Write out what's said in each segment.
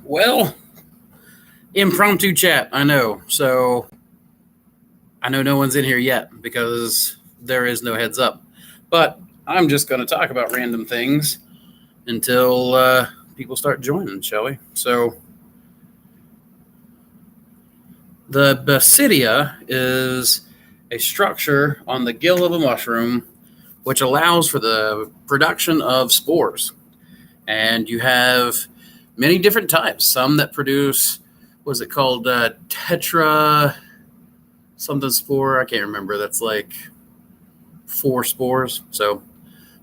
Well, impromptu chat, I know. So I know no one's in here yet because there is no heads up. But I'm just going to talk about random things until people start joining, shall we? So the basidia is a structure on the gill of a mushroom which allows for the production of spores. And you have many different types. Some that produce, what's it called, tetra something spore. I can't remember. That's like 4 spores. So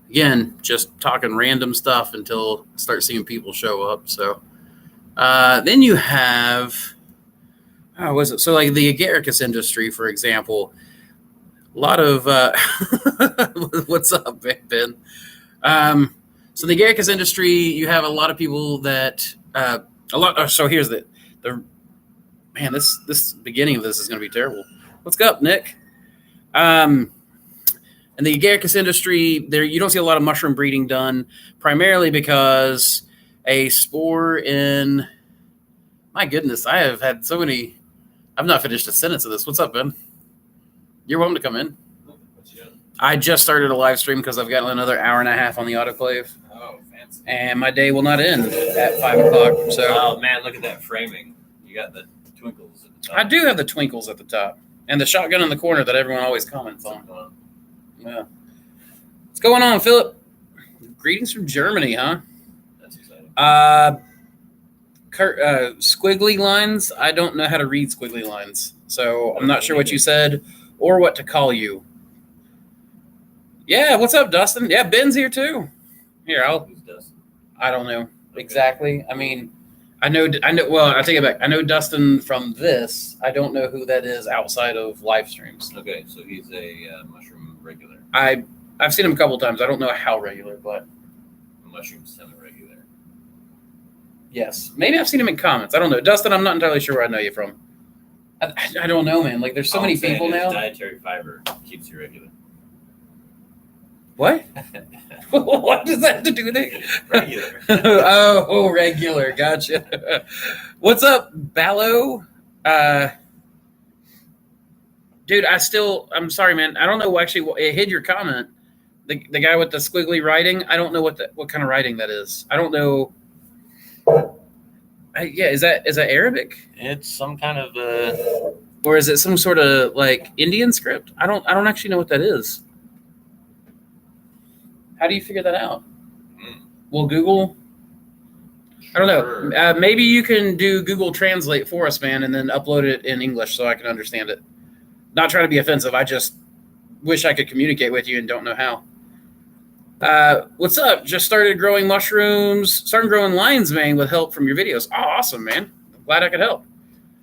again, just talking random stuff until I start seeing people show up. So then you have, how was it? So like the agaricus industry, for example, a lot of, what's up, Ben? So the agaricus industry, you have a lot of people that, so here's the man, this beginning of this is going to be terrible. What's up, Nick? In the agaricus industry, there you don't see a lot of mushroom breeding done, primarily because a spore in, my goodness, I have had so many, I've not finished a sentence of this. What's up, Ben? You're welcome to come in. I just started a live stream because I've got another hour and a half on the autoclave. Oh, fancy. And my day will not end at 5 o'clock. So, oh, man, look at that framing. You got the twinkles at the top. I do have the twinkles at the top. And the shotgun in the corner that everyone always comments on. Yeah. What's going on, Philip? Greetings from Germany, huh? That's exciting. Squiggly lines. I don't know how to read squiggly lines. So I'm not sure what you said or what to call you. Yeah, what's up, Dustin? Yeah, Ben's here too. Here, Who's Dustin? I don't know exactly. I mean, I know. Well, I take it back. I know Dustin from this. I don't know who that is outside of live streams. Okay, so he's a mushroom regular. I've seen him a couple times. I don't know how regular, but A mushroom semi-regular. yes, maybe I've seen him in comments. I don't know, Dustin. I'm not entirely sure where I know you from. I don't know, man. Like, there's so many people now. Dietary fiber keeps you regular. What? What does that have to do with it? Regular. Oh, regular. Gotcha. What's up, Ballo? Dude, I'm sorry, man. I don't know actually. It hid your comment. The guy with the squiggly writing. I don't know what kind of writing that is. I don't know. Yeah, is that Arabic? It's some kind of Or is it some sort of like Indian script? I don't actually know what that is. How do you figure that out? Well, Google. I don't know. Maybe you can do Google Translate for us, man, and then upload it in English so I can understand it. Not trying to be offensive. I just wish I could communicate with you and don't know how. What's up? Just started growing mushrooms. Starting growing lion's mane with help from your videos. Oh, awesome, man. Glad I could help.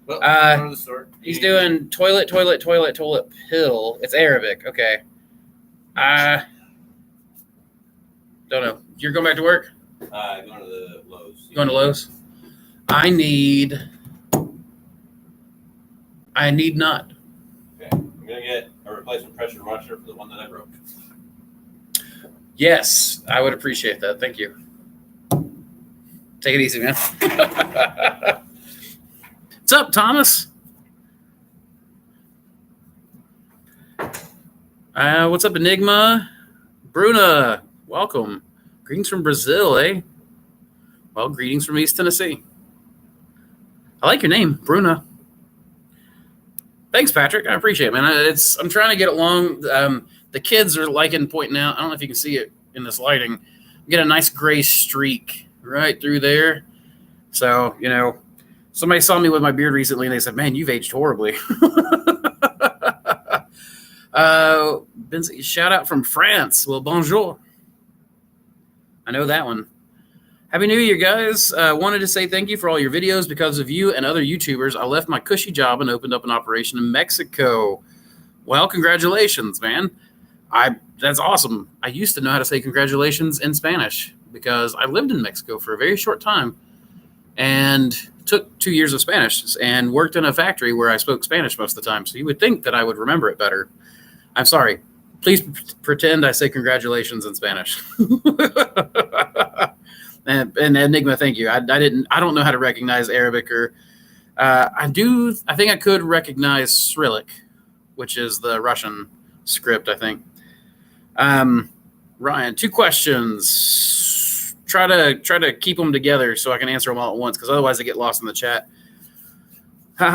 Well, the store. He's doing toilet pill. It's Arabic. Okay. Don't know. You're going back to work? Going to the Lowe's. Going to Lowe's? I need not. Okay. I'm going to get a replacement pressure washer for the one that I broke. Yes, I would appreciate that. Thank you. Take it easy, man. What's up, Thomas? What's up, Enigma? Bruna, welcome. Greetings from Brazil, eh? Well, greetings from East Tennessee. I like your name, Bruna. Thanks, Patrick. I appreciate it, man. I'm trying to get along. The kids are pointing out. I don't know if you can see it in this lighting. Get a nice gray streak right through there. So, somebody saw me with my beard recently and they said, man, you've aged horribly. Shout out from France. Well, bonjour. I know that one. Happy New Year, guys. Wanted to say thank you for all your videos. Because of you and other YouTubers, I left my cushy job and opened up an operation in Mexico. Well, congratulations, man. That's awesome. I used to know how to say congratulations in Spanish because I lived in Mexico for a very short time and took 2 years of Spanish and worked in a factory where I spoke Spanish most of the time. So you would think that I would remember it better. I'm sorry. Please pretend I say congratulations in Spanish. And Enigma, thank you. I don't know how to recognize Arabic or I think I could recognize Cyrillic, which is the Russian script, I think. Ryan, 2 questions. Try to keep them together so I can answer them all at once, because otherwise I get lost in the chat.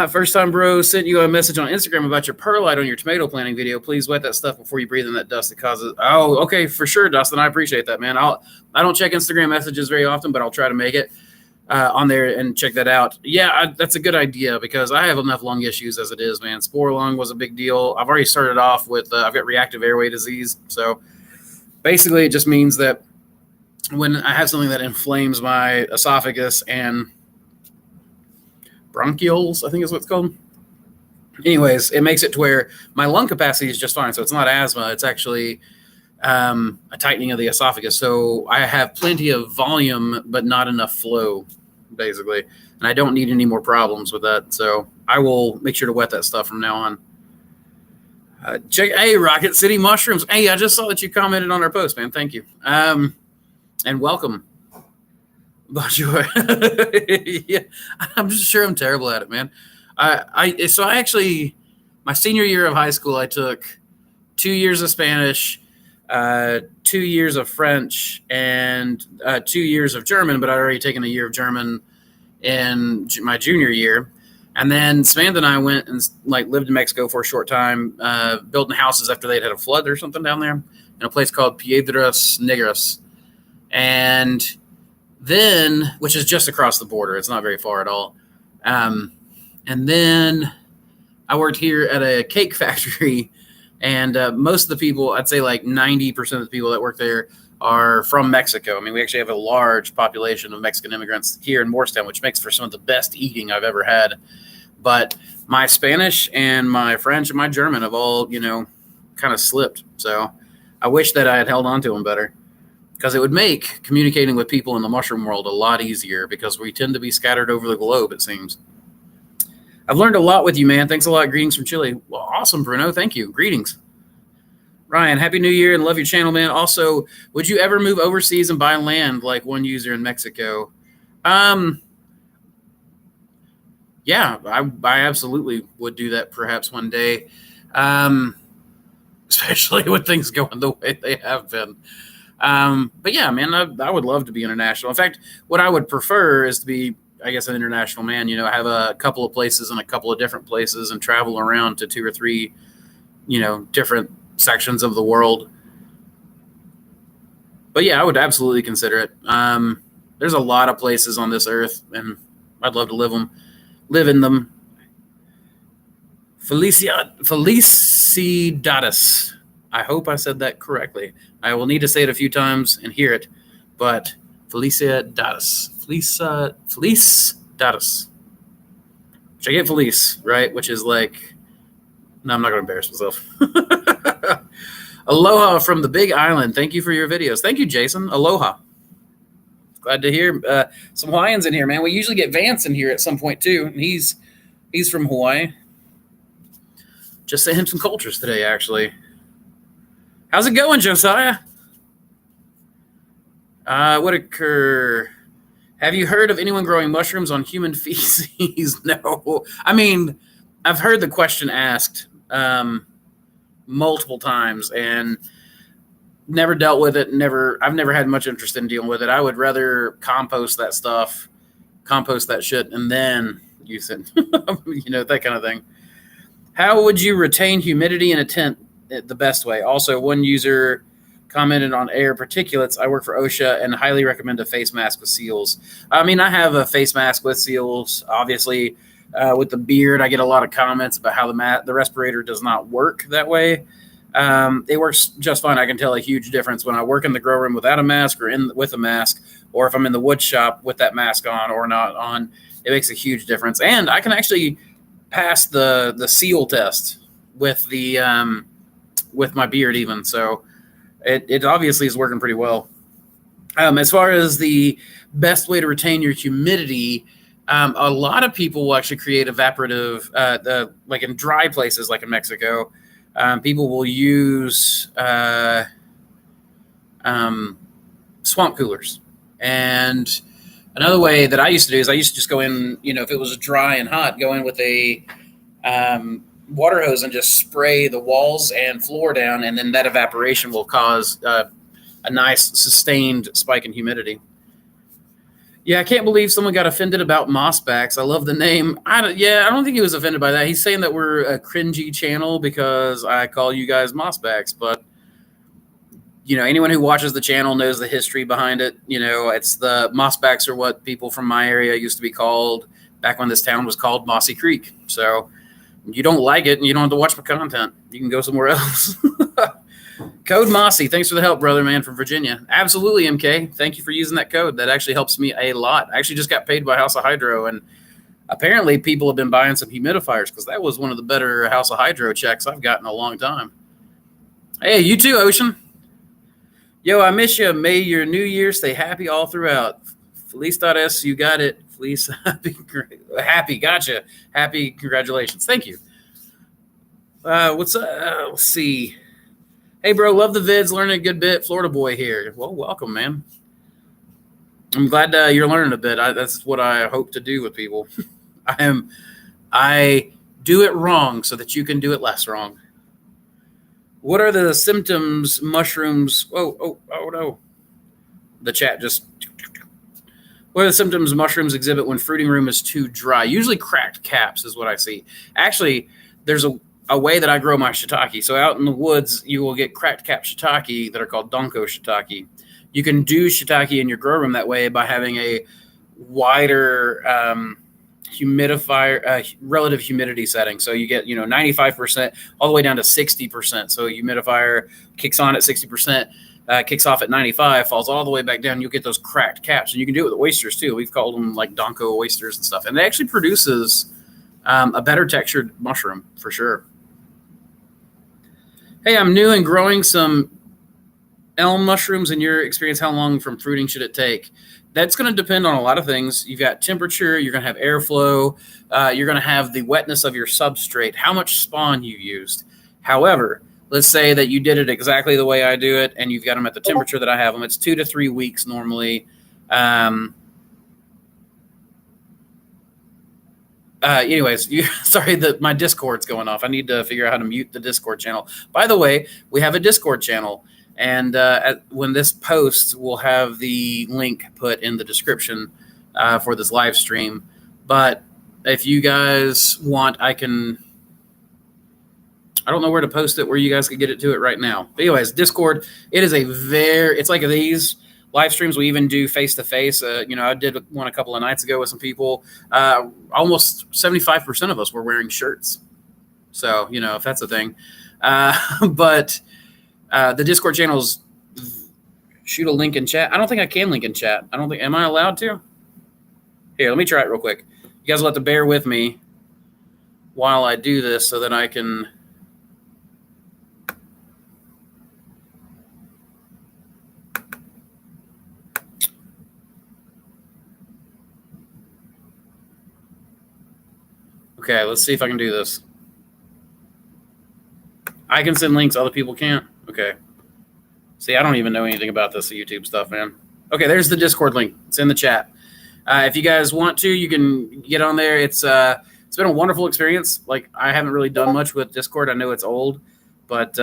First time, bro. Sent you a message on Instagram about your perlite on your tomato planting video. Please wet that stuff before you breathe in that dust that causes. Oh, okay, for sure, Dustin. I appreciate that, man. I don't check Instagram messages very often, but I'll try to make it on there and check that out. Yeah, that's a good idea, because I have enough lung issues as it is, man. Spore lung was a big deal. I've already started off with I've got reactive airway disease. So basically, it just means that when I have something that inflames my esophagus and bronchioles, I think is what it's called. Anyways, it makes it to where my lung capacity is just fine. So it's not asthma. It's actually a tightening of the esophagus. So I have plenty of volume, but not enough flow, basically. And I don't need any more problems with that. So I will make sure to wet that stuff from now on. Hey, Rocket City Mushrooms. Hey, I just saw that you commented on our post, man. Thank you. And welcome. Bonjour. Yeah, I'm just sure I'm terrible at it, man. So I actually, my senior year of high school, I took 2 years of Spanish, 2 years of French, and 2 years of German, but I'd already taken a year of German in my junior year. And then Samantha and I went and lived in Mexico for a short time, building houses after they'd had a flood or something down there in a place called Piedras Negras. And then, which is just across the border. It's not very far at all. And then I worked here at a cake factory, and most of the people, I'd say 90% of the people that work there are from Mexico. I mean, we actually have a large population of Mexican immigrants here in Morristown, which makes for some of the best eating I've ever had. But my Spanish and my French and my German have all, kind of slipped. So I wish that I had held on to them better, because it would make communicating with people in the mushroom world a lot easier, because we tend to be scattered over the globe, it seems. I've learned a lot with you, man. Thanks a lot. Greetings from Chile. Well, awesome, Bruno. Thank you. Greetings. Ryan, Happy New Year and love your channel, man. Also, would you ever move overseas and buy land like one user in Mexico? Yeah, I absolutely would do that perhaps one day, especially with things going the way they have been. But yeah, man, I would love to be international. In fact, what I would prefer is to be, I guess, an international man, have a couple of places in a couple of different places and travel around to 2 or 3, different sections of the world. But yeah, I would absolutely consider it. There's a lot of places on this earth, and I'd love to live in them. Felicidades. I hope I said that correctly. I will need to say it a few times and hear it, but Felicidades. Felicidades. Which I get Felice, right? Which is no, I'm not going to embarrass myself. Aloha from the Big Island. Thank you for your videos. Thank you, Jason. Aloha. Glad to hear some Hawaiians in here, man. We usually get Vance in here at some point too, and he's from Hawaii. Just sent him some cultures today, actually. How's it going, Josiah? Whitaker, have you heard of anyone growing mushrooms on human feces? No. I mean, I've heard the question asked multiple times and never dealt with it. I've never had much interest in dealing with it. I would rather compost that shit, and then use it, that kind of thing. How would you retain humidity in a tent the best way? Also, one user commented on air particulates. I work for OSHA and highly recommend a face mask with seals. I mean, I have a face mask with seals. Obviously, with the beard, I get a lot of comments about how the respirator does not work that way. It works just fine. I can tell a huge difference when I work in the grow room without a mask or with a mask, or if I'm in the wood shop with that mask on or not on. It makes a huge difference. And I can actually pass the seal test with with my beard even. So it obviously is working pretty well. As far as the best way to retain your humidity, a lot of people will actually create evaporative, like in dry places, like in Mexico, people will use swamp coolers. And another way that I used to do is I used to just go in, if it was dry and hot, go in with a water hose and just spray the walls and floor down, and then that evaporation will cause a nice sustained spike in humidity. Yeah, I can't believe someone got offended about mossbacks. I love the name. I don't think he was offended by that. He's saying that we're a cringy channel because I call you guys mossbacks, but anyone who watches the channel knows the history behind it. It's the mossbacks are what people from my area used to be called back when this town was called Mossy Creek. So you don't like it and you don't have to watch my content. You can go somewhere else. Code Mossy. Thanks for the help, brother, man, from Virginia. Absolutely, MK. Thank you for using that code. That actually helps me a lot. I actually just got paid by House of Hydro, and apparently people have been buying some humidifiers because that was one of the better House of Hydro checks I've gotten in a long time. Hey, you too, Ocean. Yo, I miss you. May your new year stay happy all throughout. Felice.s, you got it. Felice, happy, gotcha. Happy, congratulations. Thank you. What's let's see. Hey, bro, love the vids, learning a good bit. Florida boy here. Well, welcome, man. I'm glad you're learning a bit. That's what I hope to do with people. I do it wrong so that you can do it less wrong. What are the symptoms mushrooms? Oh, no. The chat just. What are the symptoms mushrooms exhibit when fruiting room is too dry? Usually cracked caps is what I see. Actually, there's a way that I grow my shiitake. So out in the woods, you will get cracked cap shiitake that are called donko shiitake. You can do shiitake in your grow room that way by having a wider humidifier, relative humidity setting. So you get 95% all the way down to 60%. So humidifier kicks on at 60%. Kicks off at 95, falls all the way back down. You'll get those cracked caps, and you can do it with oysters too. We've called them like donko oysters and stuff, and it actually produces a better textured mushroom for sure. Hey, I'm new and growing some elm mushrooms. In your experience, how long from fruiting should it take? That's going to depend on a lot of things. You've got temperature, you're going to have airflow, you're going to have the wetness of your substrate, how much spawn you used. However, let's say that you did it exactly the way I do it, and you've got them at the temperature that I have them. It's 2 to 3 weeks normally. Sorry that my Discord's going off. I need to figure out how to mute the Discord channel. By the way, we have a Discord channel, and when this posts, we'll have the link put in the description for this live stream. But if you guys want, I don't know where to post it where you guys could get it to it right now. But anyways, Discord, it's like these live streams. We even do face-to-face. I did one a couple of nights ago with some people. Almost 75% of us were wearing shirts. So, if that's a thing. But the Discord channels, shoot a link in chat. I don't think I can link in chat. Am I allowed to? Here, let me try it real quick. You guys will have to bear with me while I do this so that I can. Okay, let's see if I can do this. I can send links, other people can't. Okay. See, I don't even know anything about this YouTube stuff, man. Okay, there's the Discord link. It's in the chat. If you guys want to, you can get on there. It's been a wonderful experience. Like, I haven't really done much with Discord. I know it's old, but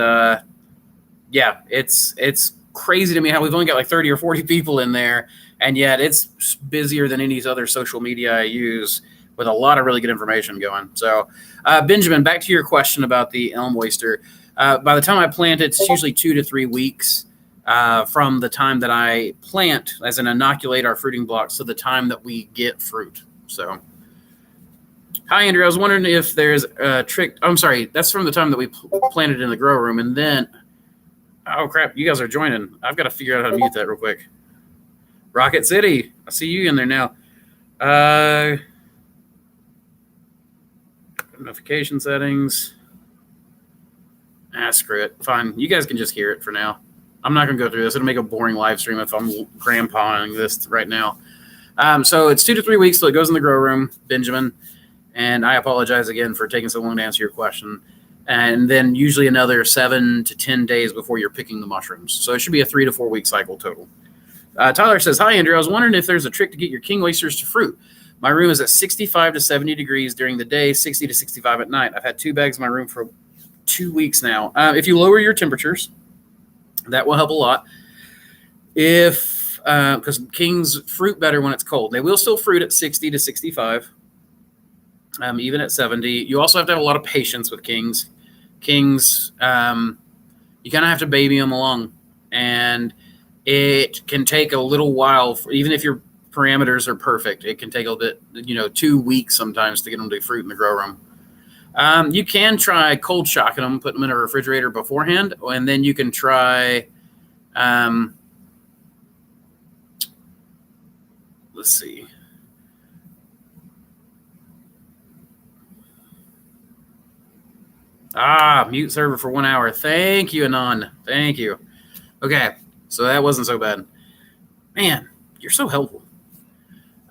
yeah, it's crazy to me how we've only got like 30 or 40 people in there, and yet it's busier than any other social media I use, with a lot of really good information going. So, Benjamin, back to your question about the elm oyster. By the time I plant it, it's usually 2 to 3 weeks from the time that I plant, as in inoculate our fruiting blocks, to the time that we get fruit. So, hi, Andrew. I was wondering if there's a trick. I'm sorry. That's from the time that we planted in the grow room. And then, oh, crap, you guys are joining. I've got to figure out how to mute that real quick. Rocket City. I see you in there now. Notification settings. Screw it. Fine. You guys can just hear it for now. I'm not going to go through this. It'll make a boring live stream if I'm grandpaing this right now. So it's 2 to 3 weeks till it goes in the grow room, Benjamin. And I apologize again for taking so long to answer your question. And then usually another 7 to 10 days before you're picking the mushrooms. So it should be a 3 to 4 week cycle total. Tyler says, hi, Andrew. I was wondering if there's a trick to get your king oysters to fruit. My room is at 65 to 70 degrees during the day, 60 to 65 at night. I've had 2 bags in my room for 2 weeks now. If you lower your temperatures, that will help a lot. Because kings fruit better when it's cold. They will still fruit at 60 to 65, even at 70. You also have to have a lot of patience with kings. Kings, you kind of have to baby them along. And it can take a little while, even if your parameters are perfect. It can take a bit, 2 weeks sometimes to get them to fruit in the grow room. You can try cold shocking them, put them in a refrigerator beforehand, and then you can try, let's see. Mute server for 1 hour. Thank you, Anon. Thank you. Okay, so that wasn't so bad. Man, you're so helpful.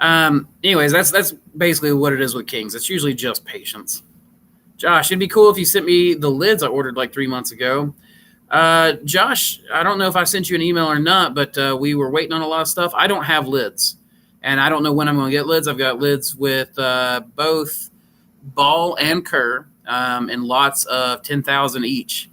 Anyways, that's basically what it is with kings. It's usually just patience. Josh, it'd be cool if you sent me the lids I ordered like 3 months ago. Josh, I don't know if I sent you an email or not, but we were waiting on a lot of stuff. I don't have lids, and I don't know when I'm going to get lids. I've got lids with both ball and cur in lots of 10,000 each,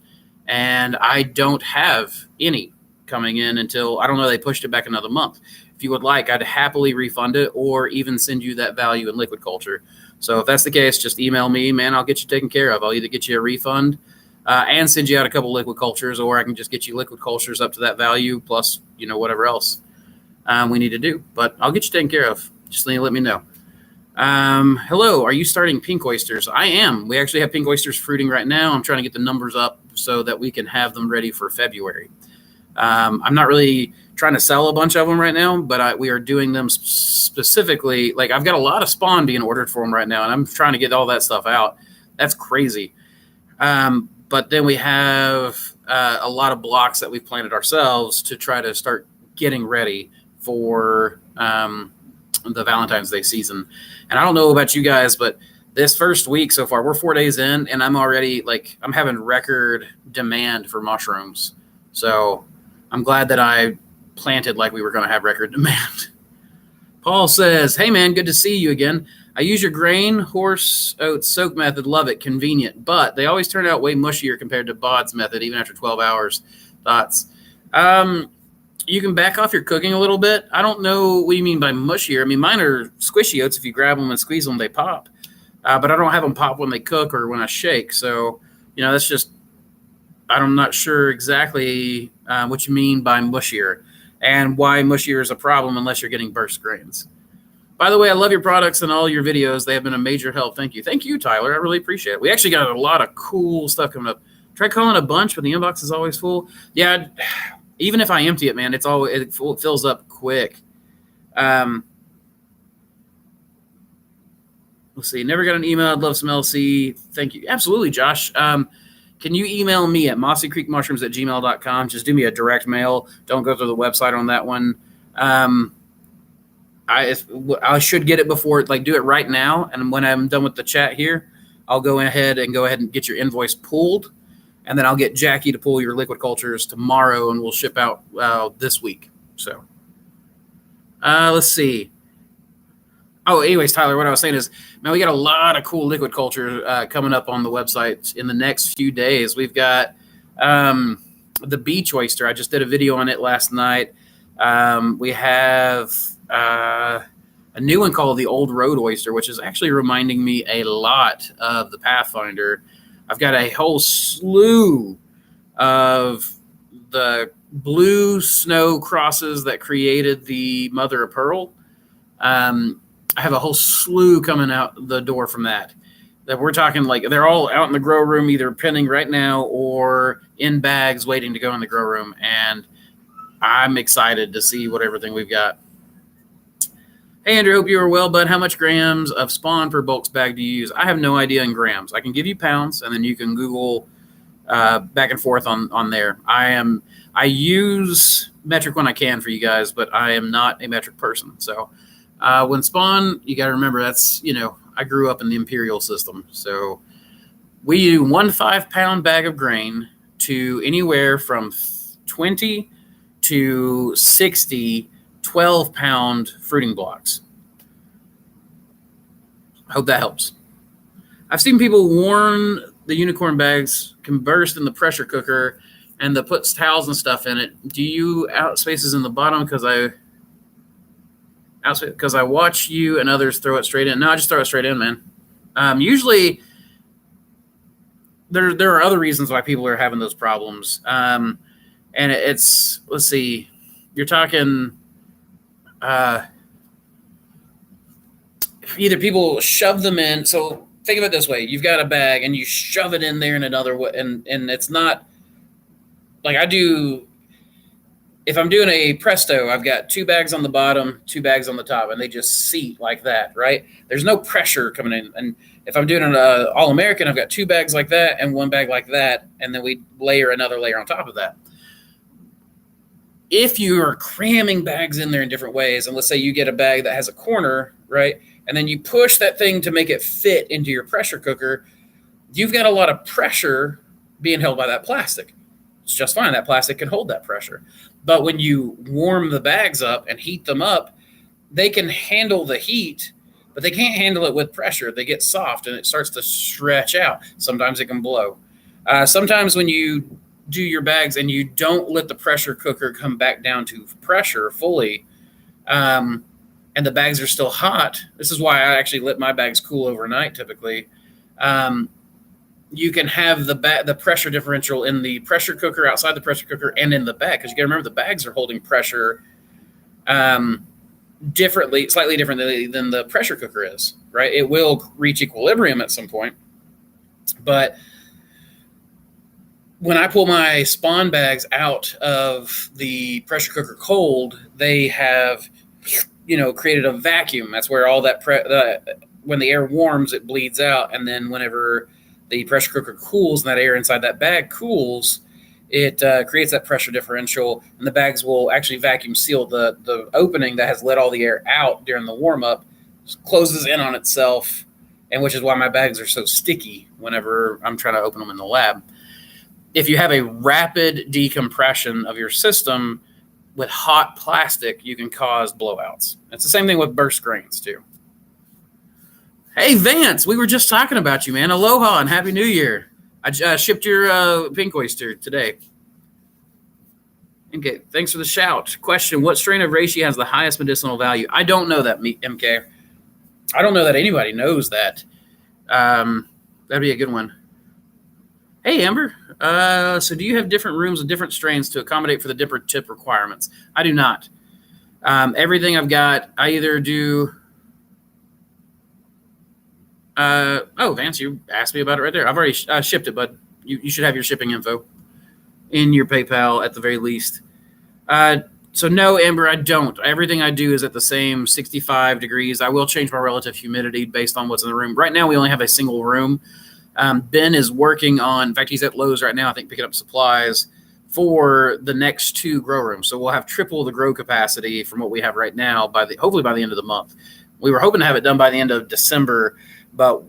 and I don't have any coming in until, I don't know, they pushed it back another month. If you would like, I'd happily refund it or even send you that value in liquid culture. So if that's the case, just email me, man. I'll get you taken care of. I'll either get you a refund and send you out a couple liquid cultures, or I can just get you liquid cultures up to that value plus, whatever else we need to do. But I'll get you taken care of. Just let me know. Hello, are you starting pink oysters? I am. We actually have pink oysters fruiting right now. I'm trying to get the numbers up so that we can have them ready for February. I'm not really trying to sell a bunch of them right now, but we are doing them specifically. Like, I've got a lot of spawn being ordered for them right now, and I'm trying to get all that stuff out. That's crazy. But then we have a lot of blocks that we've planted ourselves to try to start getting ready for the Valentine's Day season. And I don't know about you guys, but this first week so far, we're 4 days in, and I'm already I'm having record demand for mushrooms. So I'm glad that I planted like we were going to have record demand. Paul says, hey man, good to see you again. I use your grain horse oats soak method. Love it. Convenient, but they always turn out way mushier compared to Bod's method, even after 12 hours. Thoughts? You can back off your cooking a little bit. I don't know what you mean by mushier. I mean, mine are squishy oats. If you grab them and squeeze them, they pop. But I don't have them pop when they cook or when I shake. So, that's just, I'm not sure exactly what you mean by mushier and why mushier is a problem unless you're getting burst grains. By the way, I love your products and all your videos. They have been a major help. Thank you. Thank you, Tyler. I really appreciate it. We actually got a lot of cool stuff coming up. Try calling a bunch, but the inbox is always full. Yeah, even if I empty it, man, it fills up quick. Let's see. Never got an email. I'd love some LC. Thank you. Absolutely, Josh. Can you email me at mossycreekmushrooms@gmail.com? Just do me a direct mail. Don't go through the website on that one. I should get it before, do it right now. And when I'm done with the chat here, I'll go ahead and get your invoice pulled. And then I'll get Jackie to pull your liquid cultures tomorrow, and we'll ship out this week. So let's see. Oh, anyways, Tyler, what I was saying is, man, we got a lot of cool liquid culture coming up on the website in the next few days. We've got the beach oyster. I just did a video on it last night. We have a new one called the Old Road Oyster, which is actually reminding me a lot of the Pathfinder. I've got a whole slew of the blue snow crosses that created the Mother of Pearl. I have a whole slew coming out the door from that we're talking they're all out in the grow room, either pinning right now or in bags waiting to go in the grow room. And I'm excited to see what everything we've got. Hey, Andrew, hope you are well, bud. How much grams of spawn per bulk bag do you use? I have no idea in grams. I can give you pounds, and then you can Google back and forth on there. I use metric when I can for you guys, but I am not a metric person. So when spawn, you got to remember that's, I grew up in the imperial system. So we do 1 5-pound bag of grain to anywhere from 20 to 60 12-pound fruiting blocks. I hope that helps. I've seen people warm the unicorn bags, can burst in the pressure cooker, and that puts towels and stuff in it. Do you out spaces in the bottom? Because I watch you and others throw it straight in. No, I just throw it straight in, man. Usually, there are other reasons why people are having those problems. And it's, let's see, you're talking either people shove them in. So think of it this way: you've got a bag and you shove it in there in another way, and it's not like I do. If I'm doing a presto, I've got 2 bags on the bottom, 2 bags on the top, and they just seat like that, right? There's no pressure coming in. And if I'm doing an All-American, I've got 2 bags like that and 1 bag like that, and then we layer another layer on top of that. If you are cramming bags in there in different ways, and let's say you get a bag that has a corner, right, and then you push that thing to make it fit into your pressure cooker, you've got a lot of pressure being held by that plastic. It's just fine. That plastic can hold that pressure. But when you warm the bags up and heat them up, they can handle the heat, but they can't handle it with pressure. They get soft and it starts to stretch out. Sometimes it can blow. Sometimes when you do your bags and you don't let the pressure cooker come back down to pressure fully, and the bags are still hot, this is why I actually let my bags cool overnight typically, you can have the pressure differential in the pressure cooker, outside the pressure cooker, and in the bag, because you got to remember the bags are holding pressure slightly differently than the pressure cooker is, right? It will reach equilibrium at some point, but when I pull my spawn bags out of the pressure cooker cold, they have, created a vacuum. That's where all that when the air warms, it bleeds out, and then whenever the pressure cooker cools and that air inside that bag cools, it creates that pressure differential, and the bags will actually vacuum seal the opening that has let all the air out during the warm up, closes in on itself, and which is why my bags are so sticky whenever I'm trying to open them in the lab. If you have a rapid decompression of your system with hot plastic, you can cause blowouts. It's the same thing with burst grains too. Hey, Vance, we were just talking about you, man. Aloha and Happy New Year. I shipped your pink oyster today. Okay, thanks for the shout. Question, what strain of reishi has the highest medicinal value? I don't know that, MK. I don't know that anybody knows that. That'd be a good one. Hey, Amber. So do you have different rooms with different strains to accommodate for the different tip requirements? I do not. Everything I've got, I either do... Vance, you asked me about it right there. I've already shipped it, bud. You should have your shipping info in your PayPal at the very least. So no, Amber, I don't. Everything I do is at the same 65 degrees. I will change my relative humidity based on what's in the room. Right now, we only have a single room. Ben is working on, in fact, he's at Lowe's right now, I think, picking up supplies for the next 2 grow rooms. So we'll have triple the grow capacity from what we have right now hopefully by the end of the month. We were hoping to have it done by the end of December, but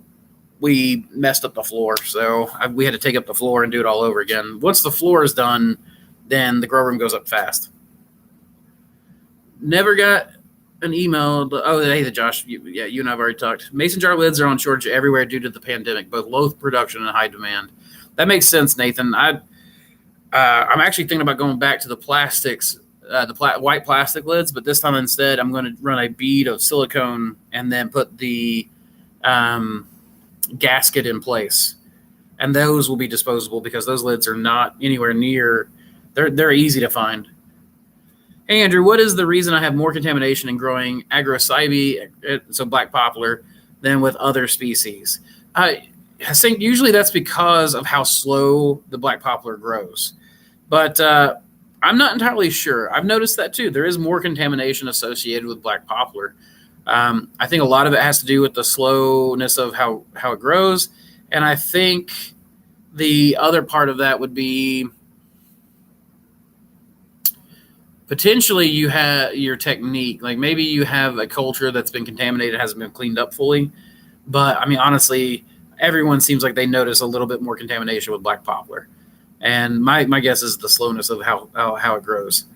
we messed up the floor. So we had to take up the floor and do it all over again. Once the floor is done, then the grow room goes up fast. Never got an email. Hey, Josh. You and I have already talked. Mason jar lids are on shortage everywhere due to the pandemic, both low production and high demand. That makes sense, Nathan. I'm actually thinking about going back to the plastics, white plastic lids, but this time instead I'm going to run a bead of silicone and then put the gasket in place, and those will be disposable because those lids are not anywhere near. They're easy to find. Hey, Andrew, what is the reason I have more contamination in growing agrosaibi, so black poplar, than with other species? I think usually that's because of how slow the black poplar grows, but I'm not entirely sure. I've noticed that too. There is more contamination associated with black poplar. I think a lot of it has to do with the slowness of how it grows. And I think the other part of that would be potentially you have your technique. Like maybe you have a culture that's been contaminated, hasn't been cleaned up fully. But I mean, honestly, everyone seems like they notice a little bit more contamination with black poplar. And my guess is the slowness of how it grows.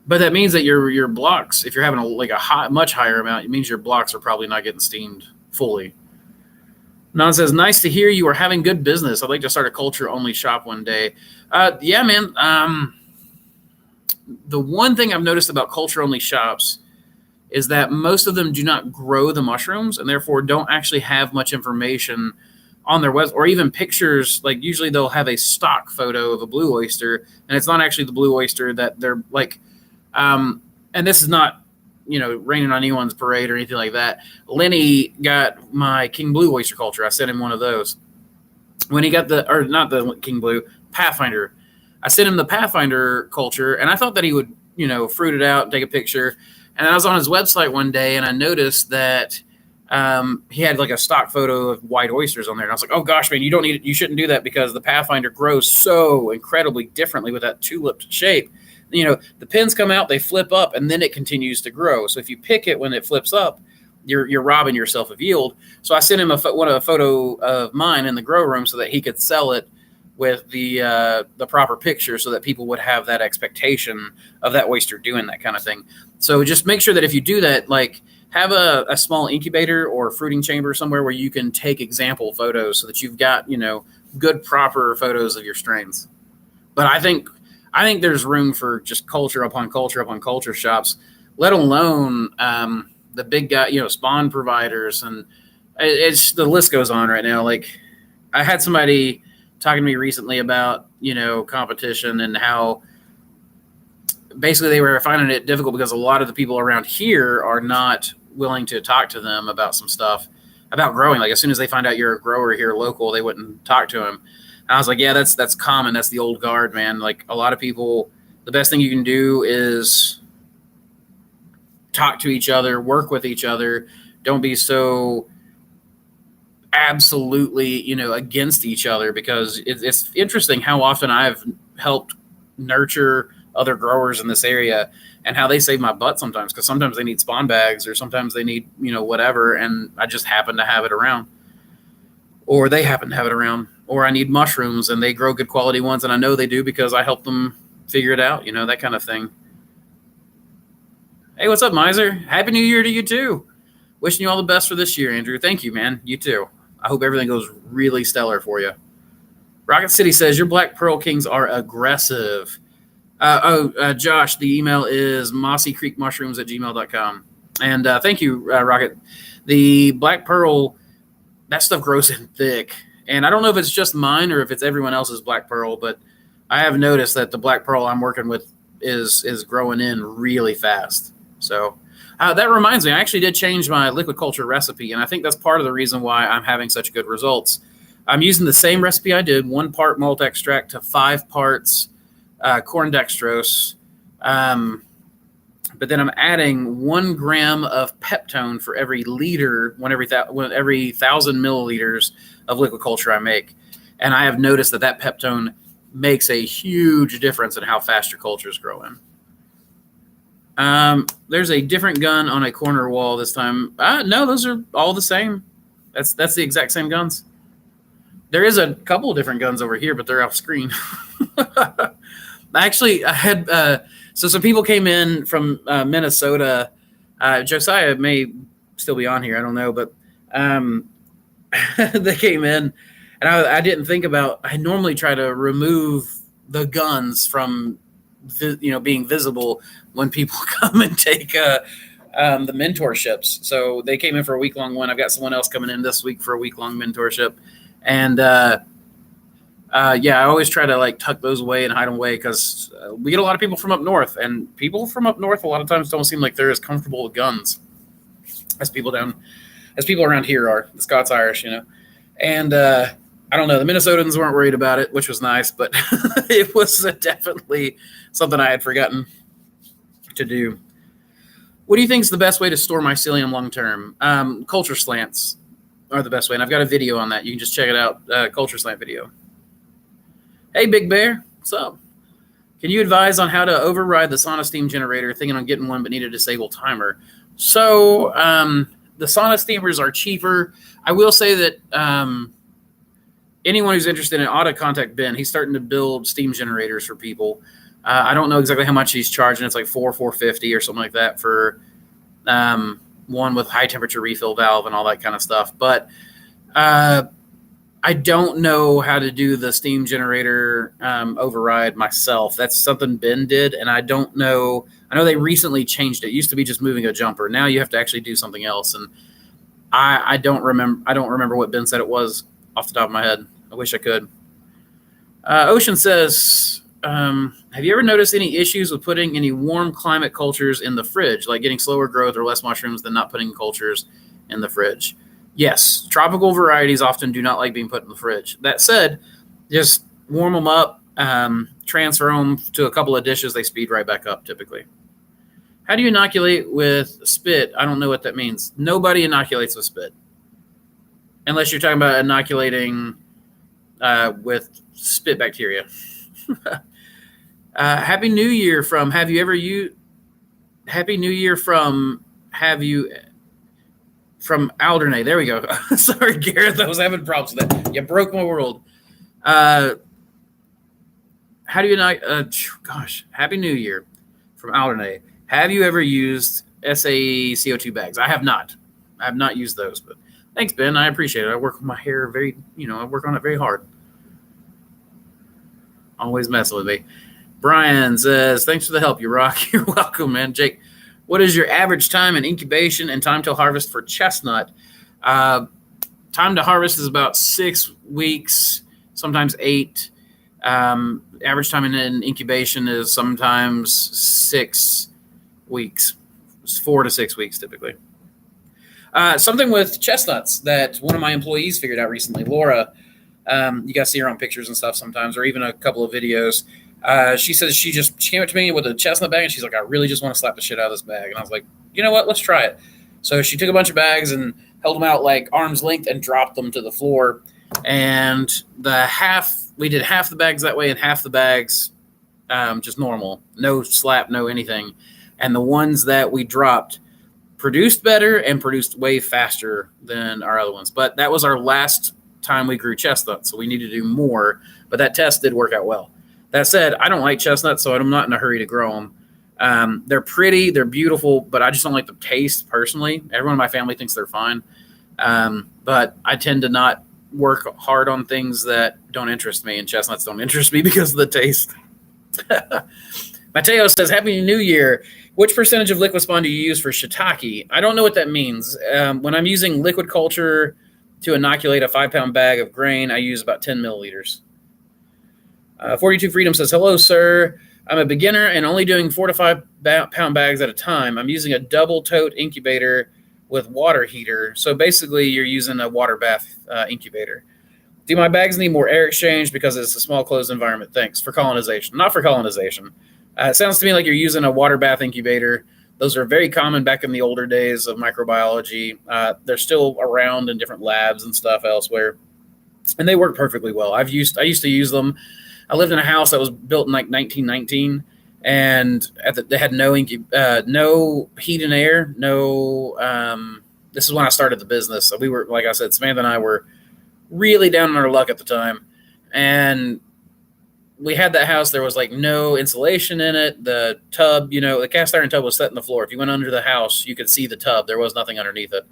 But that means that your blocks, if you're having a much higher amount, it means your blocks are probably not getting steamed fully. Non says, nice to hear you are having good business. I'd like to start a culture only shop one day. Yeah, man. The one thing I've noticed about culture only shops is that most of them do not grow the mushrooms and therefore don't actually have much information on their website or even pictures. Like usually they'll have a stock photo of a blue oyster and it's not actually the blue oyster that they're like. And this is not, raining on anyone's parade or anything like that. Lenny got my King Blue oyster culture. I sent him one of those. When he got not the King Blue, Pathfinder. I sent him the Pathfinder culture, and I thought that he would, fruit it out and take a picture. And I was on his website one day, and I noticed that he had like a stock photo of white oysters on there. And I was like, oh gosh, man, you shouldn't do that because the Pathfinder grows so incredibly differently with that tulip shape. The pins come out, they flip up, and then it continues to grow. So if you pick it when it flips up, you're robbing yourself of yield. So I sent him a photo of mine in the grow room so that he could sell it with the proper picture so that people would have that expectation of that oyster doing that kind of thing. So just make sure that if you do that, like have a small incubator or fruiting chamber somewhere where you can take example photos so that you've got, good, proper photos of your strains. But I think there's room for just culture upon culture upon culture shops, let alone the big guy, spawn providers. And it's the list goes on right now. Like I had somebody talking to me recently about, competition and how basically they were finding it difficult because a lot of the people around here are not willing to talk to them about some stuff about growing. Like as soon as they find out you're a grower here local, they wouldn't talk to them. And I was like, yeah, that's common. That's the old guard, man. Like a lot of people, the best thing you can do is talk to each other, work with each other. Don't be so absolutely, against each other, because it's interesting how often I've helped nurture other growers in this area and how they save my butt sometimes, because sometimes they need spawn bags or sometimes they need, whatever. And I just happen to have it around, or they happen to have it around, or I need mushrooms and they grow good quality ones. And I know they do because I helped them figure it out, that kind of thing. Hey, what's up, Miser? Happy New Year to you too. Wishing you all the best for this year, Andrew. Thank you, man. You too. I hope everything goes really stellar for you. Rocket City says, your Black Pearl Kings are aggressive. Josh, the email is mossycreekmushrooms@gmail.com. And thank you, Rocket. The Black Pearl, that stuff grows in thick. And I don't know if it's just mine or if it's everyone else's Black Pearl, but I have noticed that the Black Pearl I'm working with is growing in really fast. So that reminds me, I actually did change my liquid culture recipe, and I think that's part of the reason why I'm having such good results. I'm using the same recipe I did, 1 part malt extract to 5 parts corn dextrose, but then I'm adding 1 gram of peptone for every liter, every 1,000 milliliters of liquid culture I make. And I have noticed that peptone makes a huge difference in how fast your culture is growing. There's a different gun on a corner wall this time. No, those are all the same. That's the exact same guns. There is a couple of different guns over here, but they're off screen. Actually, I had so some people came in from Minnesota. Josiah may still be on here. I don't know, but they came in, and I didn't think about. I normally try to remove the guns from being visible when people come and take the mentorships. So they came in for a week-long one. I've got someone else coming in this week for a week-long mentorship. And I always try to tuck those away and hide them away, because we get a lot of people from up north, and people from up north a lot of times don't seem like they're as comfortable with guns as people around here are, the Scots Irish, And I don't know, the Minnesotans weren't worried about it, which was nice, but it was definitely something I had forgotten to do. What do you think is the best way to store mycelium long term? Culture slants are the best way, and I've got a video on that. You can just check it out, culture slant video. Hey, Big Bear, what's up? Can you advise on how to override the sauna steam generator? Thinking on getting one, but need a disable timer. So the sauna steamers are cheaper. I will say that anyone who's interested in Auto Contact Ben, he's starting to build steam generators for people. I don't know exactly how much he's charging. It's like $450 or something like that for one with high temperature refill valve and all that kind of stuff. But I don't know how to do the steam generator override myself. That's something Ben did, and I don't know. I know they recently changed it. It used to be just moving a jumper. Now you have to actually do something else, and I don't remember. I don't remember what Ben said it was off the top of my head. I wish I could. Ocean says, have you ever noticed any issues with putting any warm climate cultures in the fridge, like getting slower growth or less mushrooms than not putting cultures in the fridge? Yes, tropical varieties often do not like being put in the fridge. That said, just warm them up, transfer them to a couple of dishes, they speed right back up typically. How do you inoculate with spit? I don't know what that means. Nobody inoculates with spit. Unless you're talking about inoculating with spit bacteria. Happy New Year from Have You Ever You? Happy New Year from Have You from Alderney. There we go. Sorry, Gareth. I was having problems with that. You broke my world. How do you not? Gosh, Happy New Year from Alderney. Have you ever used SAE CO2 bags? I have not. I have not used those, but thanks, Ben. I appreciate it. I work with my hair I work on it very hard. Always messing with me. Brian says, thanks for the help, you rock. You're welcome, man. Jake, what is your average time in incubation and time till harvest for chestnut? Time to harvest is about 6 weeks, sometimes 8. Average time in incubation is sometimes 6 weeks. It's 4 to 6 weeks typically. Something with chestnuts that one of my employees figured out recently, Laura. You guys see her on pictures and stuff sometimes, or even a couple of videos. She says she came up to me with a chestnut bag, and she's like, I really just want to slap the shit out of this bag. And I was like, you know what? Let's try it. So she took a bunch of bags and held them out like arm's length and dropped them to the floor. And we did half the bags that way and half the bags just normal. No slap, no anything. And the ones that we dropped produced better and produced way faster than our other ones. But that was our last time we grew chestnuts, so we need to do more. But that test did work out well. That said, I don't like chestnuts, so I'm not in a hurry to grow them. They're pretty, they're beautiful, but I just don't like the taste personally. Everyone in my family thinks they're fine. But I tend to not work hard on things that don't interest me, and chestnuts don't interest me because of the taste. Mateo says, Happy New Year. Which percentage of liquid spawn do you use for shiitake? I don't know what that means. When I'm using liquid culture to inoculate a 5-pound bag of grain, I use about 10 milliliters. 42 Freedom says, hello, sir. I'm a beginner and only doing 4 to 5 pound bags at a time. I'm using a double tote incubator with water heater. So basically you're using a water bath incubator. Do my bags need more air exchange because it's a small closed environment? Thanks. For colonization. Not for colonization. It sounds to me like you're using a water bath incubator. Those are very common back in the older days of microbiology. They're still around in different labs and stuff elsewhere, and they work perfectly well. I used to use them. I lived in a house that was built in like 1919, and they had no heat and air. This is when I started the business. So we were, like I said, Samantha and I were really down on our luck at the time, and we had that house. There was like no insulation in it. The tub, the cast iron tub was set in the floor. If you went under the house, you could see the tub. There was nothing underneath it.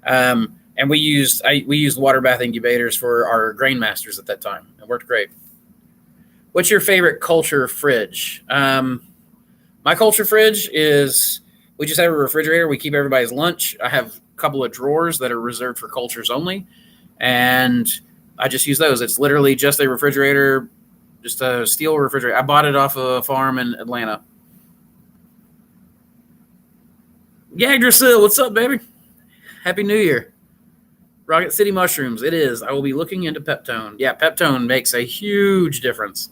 And we used water bath incubators for our grain masters at that time. It worked great. What's your favorite culture fridge? My culture fridge is, we just have a refrigerator. We keep everybody's lunch. I have a couple of drawers that are reserved for cultures only, and I just use those. It's literally just a refrigerator, just a steel refrigerator. I bought it off a farm in Atlanta. Yagdrasil, what's up, baby? Happy New Year. Rocket City mushrooms. It is. I will be looking into Peptone. Yeah, Peptone makes a huge difference.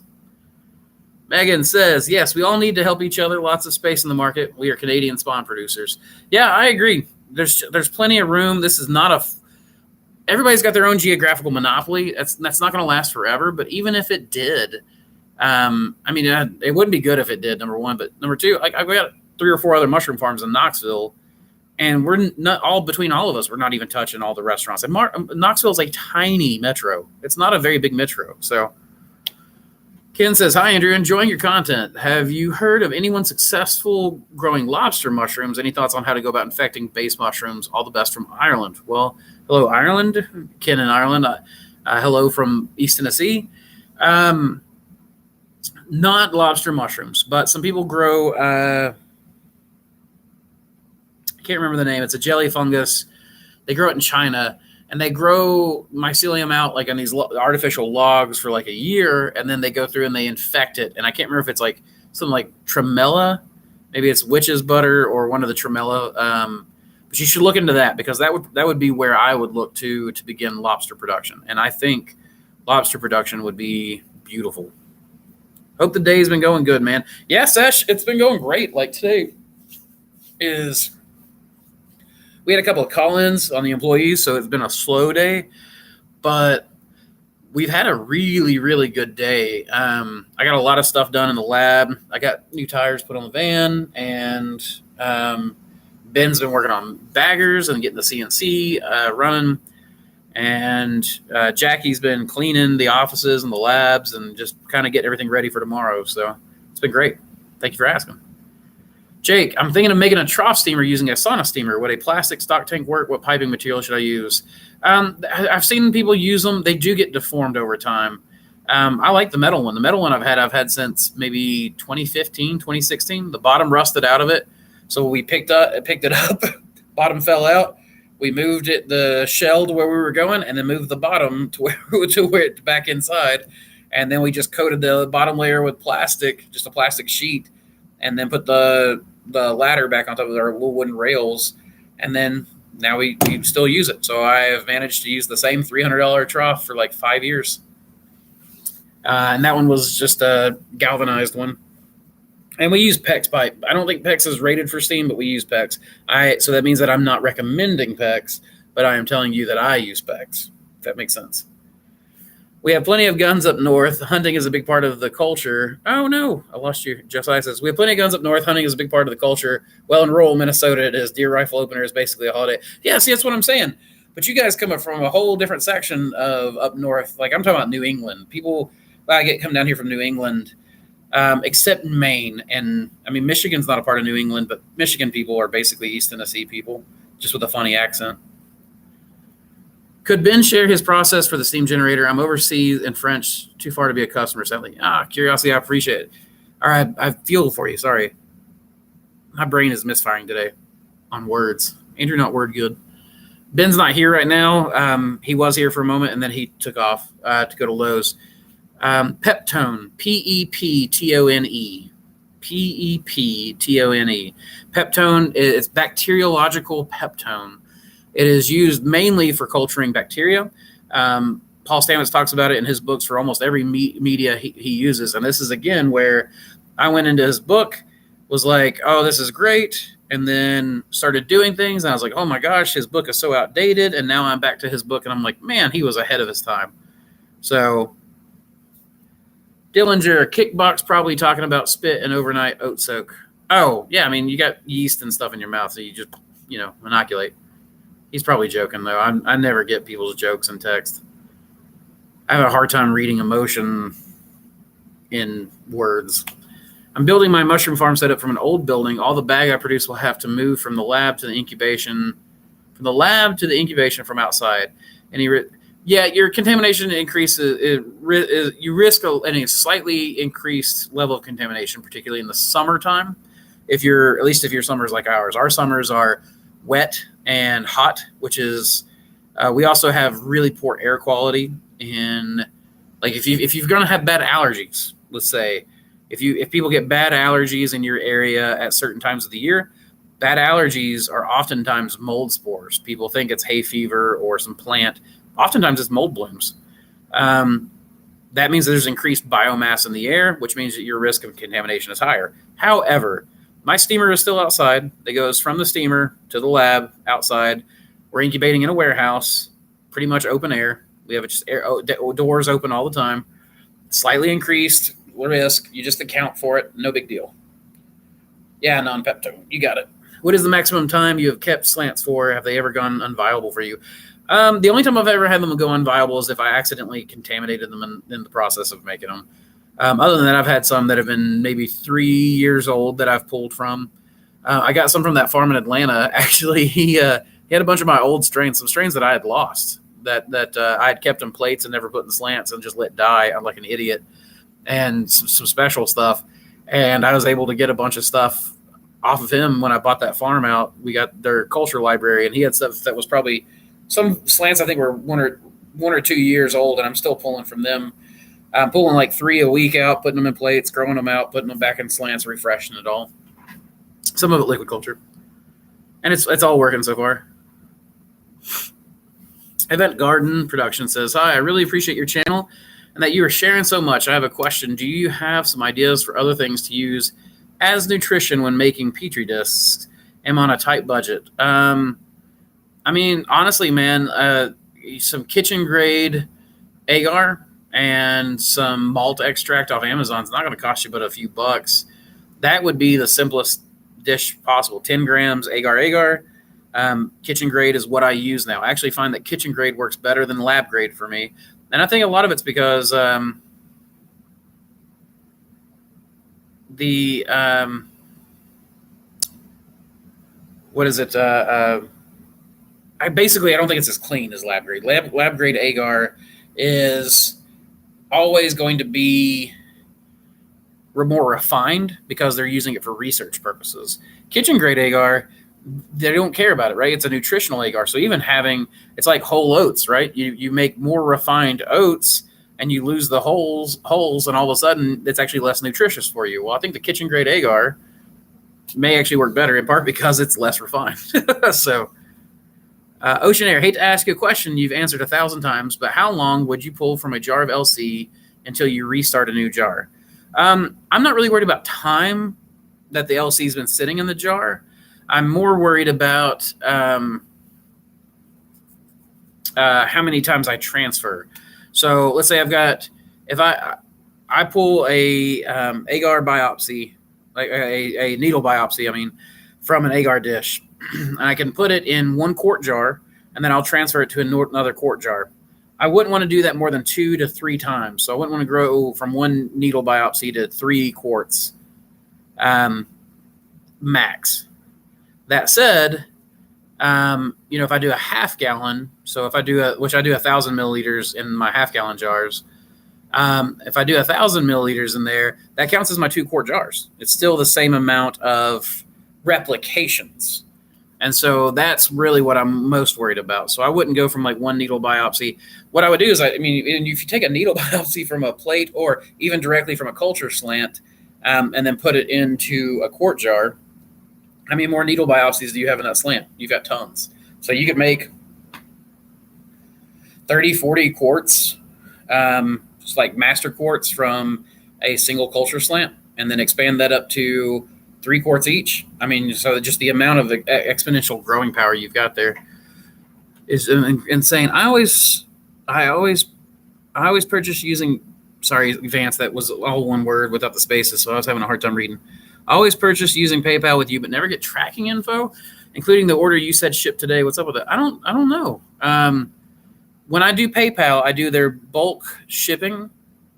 Megan says, yes, we all need to help each other. Lots of space in the market. We are Canadian spawn producers. Yeah, I agree. There's plenty of room. This is not everybody's got their own geographical monopoly. That's not going to last forever. But even if it did, it wouldn't be good if it did, number one. But number two, I've got 3 or 4 other mushroom farms in Knoxville, and we're not all between all of us. We're not even touching all the restaurants. And Knoxville is a tiny metro. It's not a very big metro. So Ken says, hi, Andrew. Enjoying your content. Have you heard of anyone successful growing lobster mushrooms? Any thoughts on how to go about infecting base mushrooms? All the best from Ireland. Well, hello, Ireland. Ken in Ireland. Hello from East Tennessee. Not lobster mushrooms, but some people grow, I can't remember the name. It's a jelly fungus. They grow it in China. And they grow mycelium out like on these artificial logs for like a year, and then they go through and they infect it. And I can't remember if it's like something like tremella, maybe it's witch's butter or one of the tremella. But you should look into that, because that would be where I would look to begin lobster production. And I think lobster production would be beautiful. Hope the day's been going good, man. Yeah, Sesh, it's been going great. Like today we had a couple of call-ins on the employees, so it's been a slow day, but we've had a really, really good day. I got a lot of stuff done in the lab. I got new tires put on the van, and Ben's been working on baggers and getting the CNC running, and Jackie's been cleaning the offices and the labs and just kind of getting everything ready for tomorrow. So it's been great. Thank you for asking. Jake, I'm thinking of making a trough steamer using a sauna steamer. Would a plastic stock tank work? What piping material should I use? I've seen people use them. They do get deformed over time. I like the metal one. The metal one I've had since maybe 2015, 2016. The bottom rusted out of it. So we picked it up, bottom fell out. We moved it, the shell to where we were going, and then moved the bottom to where it's back inside. And then we just coated the bottom layer with plastic, just a plastic sheet, and then put the ladder back on top of our little wooden rails, and then now we still use it. So I have managed to use the same $300 trough for like 5 years. And that one was just a galvanized one. And we use PEX pipe. I don't think PEX is rated for steam, but we use PEX. So that means that I'm not recommending PEX, but I am telling you that I use PEX, if that makes sense. We have plenty of guns up north. Hunting is a big part of the culture. Oh, no, I lost you. Josiah says, we have plenty of guns up north. Hunting is a big part of the culture. Well, in rural Minnesota, it is. Deer rifle opener is basically a holiday. Yeah, see, that's what I'm saying. But you guys come from a whole different section of up north. Like, I'm talking about New England. People, come down here from New England, except Maine. And, I mean, Michigan's not a part of New England, but Michigan people are basically East Tennessee people, just with a funny accent. Could Ben share his process for the steam generator? I'm overseas in French, too far to be a customer, sadly. Curiosity, I appreciate it. All right, I feel for you. Sorry. My brain is misfiring today on words. Andrew, not word good. Ben's not here right now. He was here for a moment, and then he took off to go to Lowe's. Peptone, P-E-P-T-O-N-E. P-E-P-T-O-N-E. Peptone, it's bacteriological peptone. It is used mainly for culturing bacteria. Paul Stamets talks about it in his books for almost every media he uses. And this is, again, where I went into his book, was like, oh, this is great, and then started doing things. And I was like, oh, my gosh, his book is so outdated. And now I'm back to his book, and I'm like, man, he was ahead of his time. So Dillinger, Kickbox, probably talking about spit and overnight oat soak. Oh, yeah, I mean, you got yeast and stuff in your mouth, so you just, inoculate. He's probably joking, though. I never get people's jokes in text. I have a hard time reading emotion in words. I'm building my mushroom farm setup from an old building. All the bag I produce will have to move from the lab to the incubation, from outside. And your contamination increases. You risk a slightly increased level of contamination, particularly in the summertime. At least if your summer is like ours. Our summers are wet and hot, which is we also have really poor air quality. In like if you're gonna have bad allergies, let's say if people get bad allergies in your area at certain times of the year, bad allergies are oftentimes mold spores. People think it's hay fever or some plant. Oftentimes it's mold blooms. That means there's increased biomass in the air, which means that your risk of contamination is higher. However, my steamer is still outside. It goes from the steamer to the lab outside. We're incubating in a warehouse, pretty much open air. We have just doors open all the time. Slightly increased risk. You just account for it. No big deal. Yeah, non-peptone. You got it. What is the maximum time you have kept slants for? Have they ever gone unviable for you? The only time I've ever had them go unviable is if I accidentally contaminated them in the process of making them. Other than that, I've had some that have been maybe 3 years old that I've pulled from. I got some from that farm in Atlanta. Actually, he had a bunch of my old strains, some strains that I had lost that I had kept in plates and never put in slants and just let die. I'm like an idiot, and some special stuff. And I was able to get a bunch of stuff off of him when I bought that farm out. We got their culture library, and he had stuff that was probably some slants I think were 1 or 2 years old, and I'm still pulling from them. I'm pulling like 3 a week out, putting them in plates, growing them out, putting them back in slants, refreshing it all. Some of it liquid culture, and it's all working so far. Event Garden Production says, "Hi, I really appreciate your channel and that you are sharing so much. I have a question. Do you have some ideas for other things to use as nutrition when making Petri discs? I'm on a tight budget." I mean, honestly, man, some kitchen grade agar and some malt extract off Amazon is not going to cost you but a few bucks. That would be the simplest dish possible. 10 grams agar. Kitchen grade is what I use now. I actually find that kitchen grade works better than lab grade for me. And I think a lot of it's because what is it? I don't think it's as clean as lab grade. Lab grade agar is always going to be more refined because they're using it for research purposes. Kitchen grade agar, they don't care about it, right? It's a nutritional agar. So even it's like whole oats, right? You make more refined oats and you lose the holes, and all of a sudden it's actually less nutritious for you. Well, I think the kitchen grade agar may actually work better, in part because it's less refined. So, Ocean Air, hate to ask you a question you've answered 1,000 times, but how long would you pull from a jar of LC until you restart a new jar? I'm not really worried about time that the LC has been sitting in the jar. I'm more worried about how many times I transfer. So let's say if I pull a agar biopsy, like a needle biopsy, from an agar dish, and I can put it in 1 quart jar, and then I'll transfer it to another quart jar. I wouldn't want to do that more than 2 to 3 times. So I wouldn't want to grow from 1 needle biopsy to 3 quarts max. That said, if I do a half gallon, so if I do which I do 1,000 milliliters in my half gallon jars, if I do 1,000 milliliters in there, that counts as my 2 quart jars. It's still the same amount of replications. And so that's really what I'm most worried about. So I wouldn't go from like 1 needle biopsy. What I would do is, if you take a needle biopsy from a plate or even directly from a culture slant, and then put it into a quart jar, how many more needle biopsies do you have in that slant? You've got tons. So you could make 30, 40 quarts, just like master quarts from a single culture slant, and then expand that up to 3 quarts each. So just the amount of exponential growing power you've got there is insane. I always purchase using, sorry, Vance, that was all one word without the spaces, so I was having a hard time reading. I always purchase using PayPal with you, but never get tracking info, including the order you said shipped today. What's up with that? I don't know. When I do PayPal, I do their bulk shipping.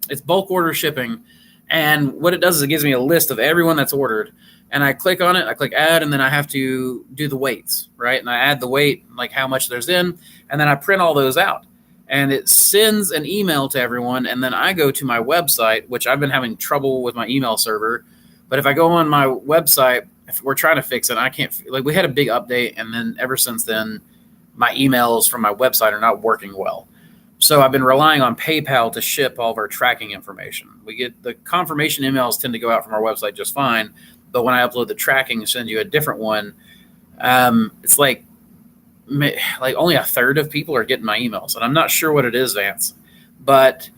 It's bulk order shipping. And what it does is it gives me a list of everyone that's ordered. And I click on it, I click add, and then I have to do the weights, right? And I add the weight, like how much there's in, and then I print all those out. And it sends an email to everyone, and then I go to my website, which I've been having trouble with my email server. But if I go on my website, if we're trying to fix it, I can't, we had a big update, and then ever since then, my emails from my website are not working well. So I've been relying on PayPal to ship all of our tracking information. We get the confirmation emails tend to go out from our website just fine, but when I upload the tracking and send you a different one, it's like only a third of people are getting my emails, and I'm not sure what it is, Vance. But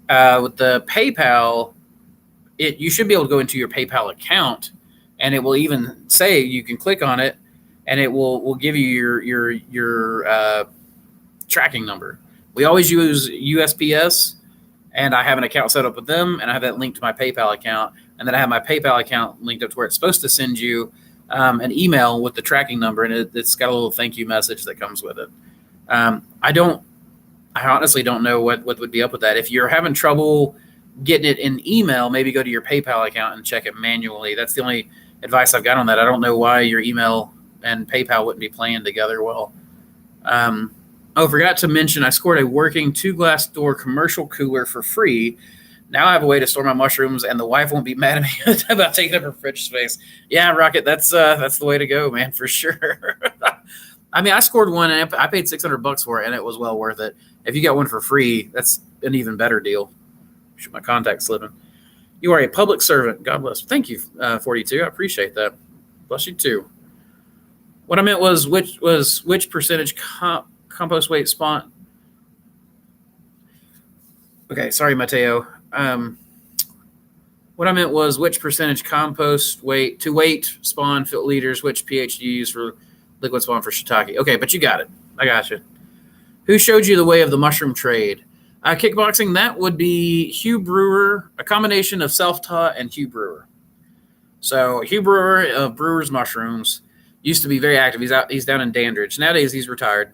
with the PayPal, you should be able to go into your PayPal account, and it will even say you can click on it, and it will give you your tracking number. We always use USPS, and I have an account set up with them, and I have that linked to my PayPal account, and then I have my PayPal account linked up to where it's supposed to send you an email with the tracking number, and it's got a little thank you message that comes with it. I honestly don't know what would be up with that. If you're having trouble getting it in email, maybe go to your PayPal account and check it manually. That's the only advice I've got on that. I don't know why your email and PayPal wouldn't be playing together well. Forgot to mention I scored a working 2-glass door commercial cooler for free. Now I have a way to store my mushrooms, and the wife won't be mad at me about taking up her fridge space. Yeah, Rocket, that's the way to go, man, for sure. I mean, I scored one, and I paid $600 for it, and it was well worth it. If you got one for free, that's an even better deal. Shoot, my contact's slipping. You are a public servant. God bless. Thank you, 42. I appreciate that. Bless you too. What I meant was which percentage compost weight spawn. Okay, sorry, Mateo. What I meant was which percentage compost weight to weight spawn liters, which pH do you use for liquid spawn for shiitake? Okay, but you got it. I got you. Who showed you the way of the mushroom trade? Kickboxing, that would be Hugh Brewer, a combination of self-taught and Hugh Brewer. So Hugh Brewer of Brewer's Mushrooms used to be very active. He's down in Dandridge. Nowadays, he's retired.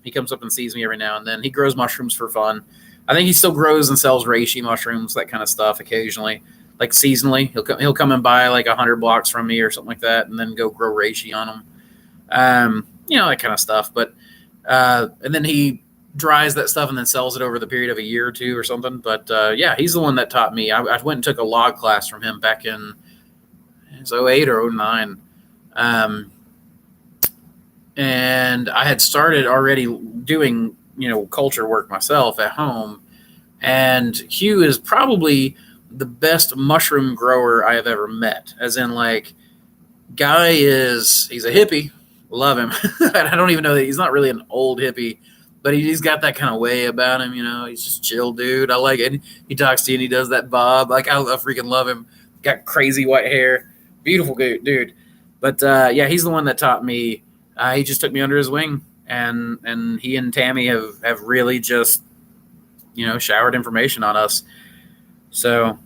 He comes up and sees me every now and then. He grows mushrooms for fun. I think he still grows and sells reishi mushrooms, that kind of stuff occasionally, like seasonally. He'll come and buy like 100 blocks from me or something like that, and then go grow reishi on them. That kind of stuff. But and then he dries that stuff and then sells it over the period of a year or two or something. But he's the one that taught me. I went and took a log class from him back in 2008 or 2009. And I had started already doing, culture work myself at home. And Hugh is probably the best mushroom grower I have ever met. As in, like, he's a hippie. Love him. I don't even know that he's not really an old hippie, but he's got that kind of way about him. He's just chill dude. I like it. And he talks to you and he does that bob. Like, I freaking love him. Got crazy white hair. Beautiful dude. But he's the one that taught me. He just took me under his wing, and he and Tammy have really just, showered information on us. So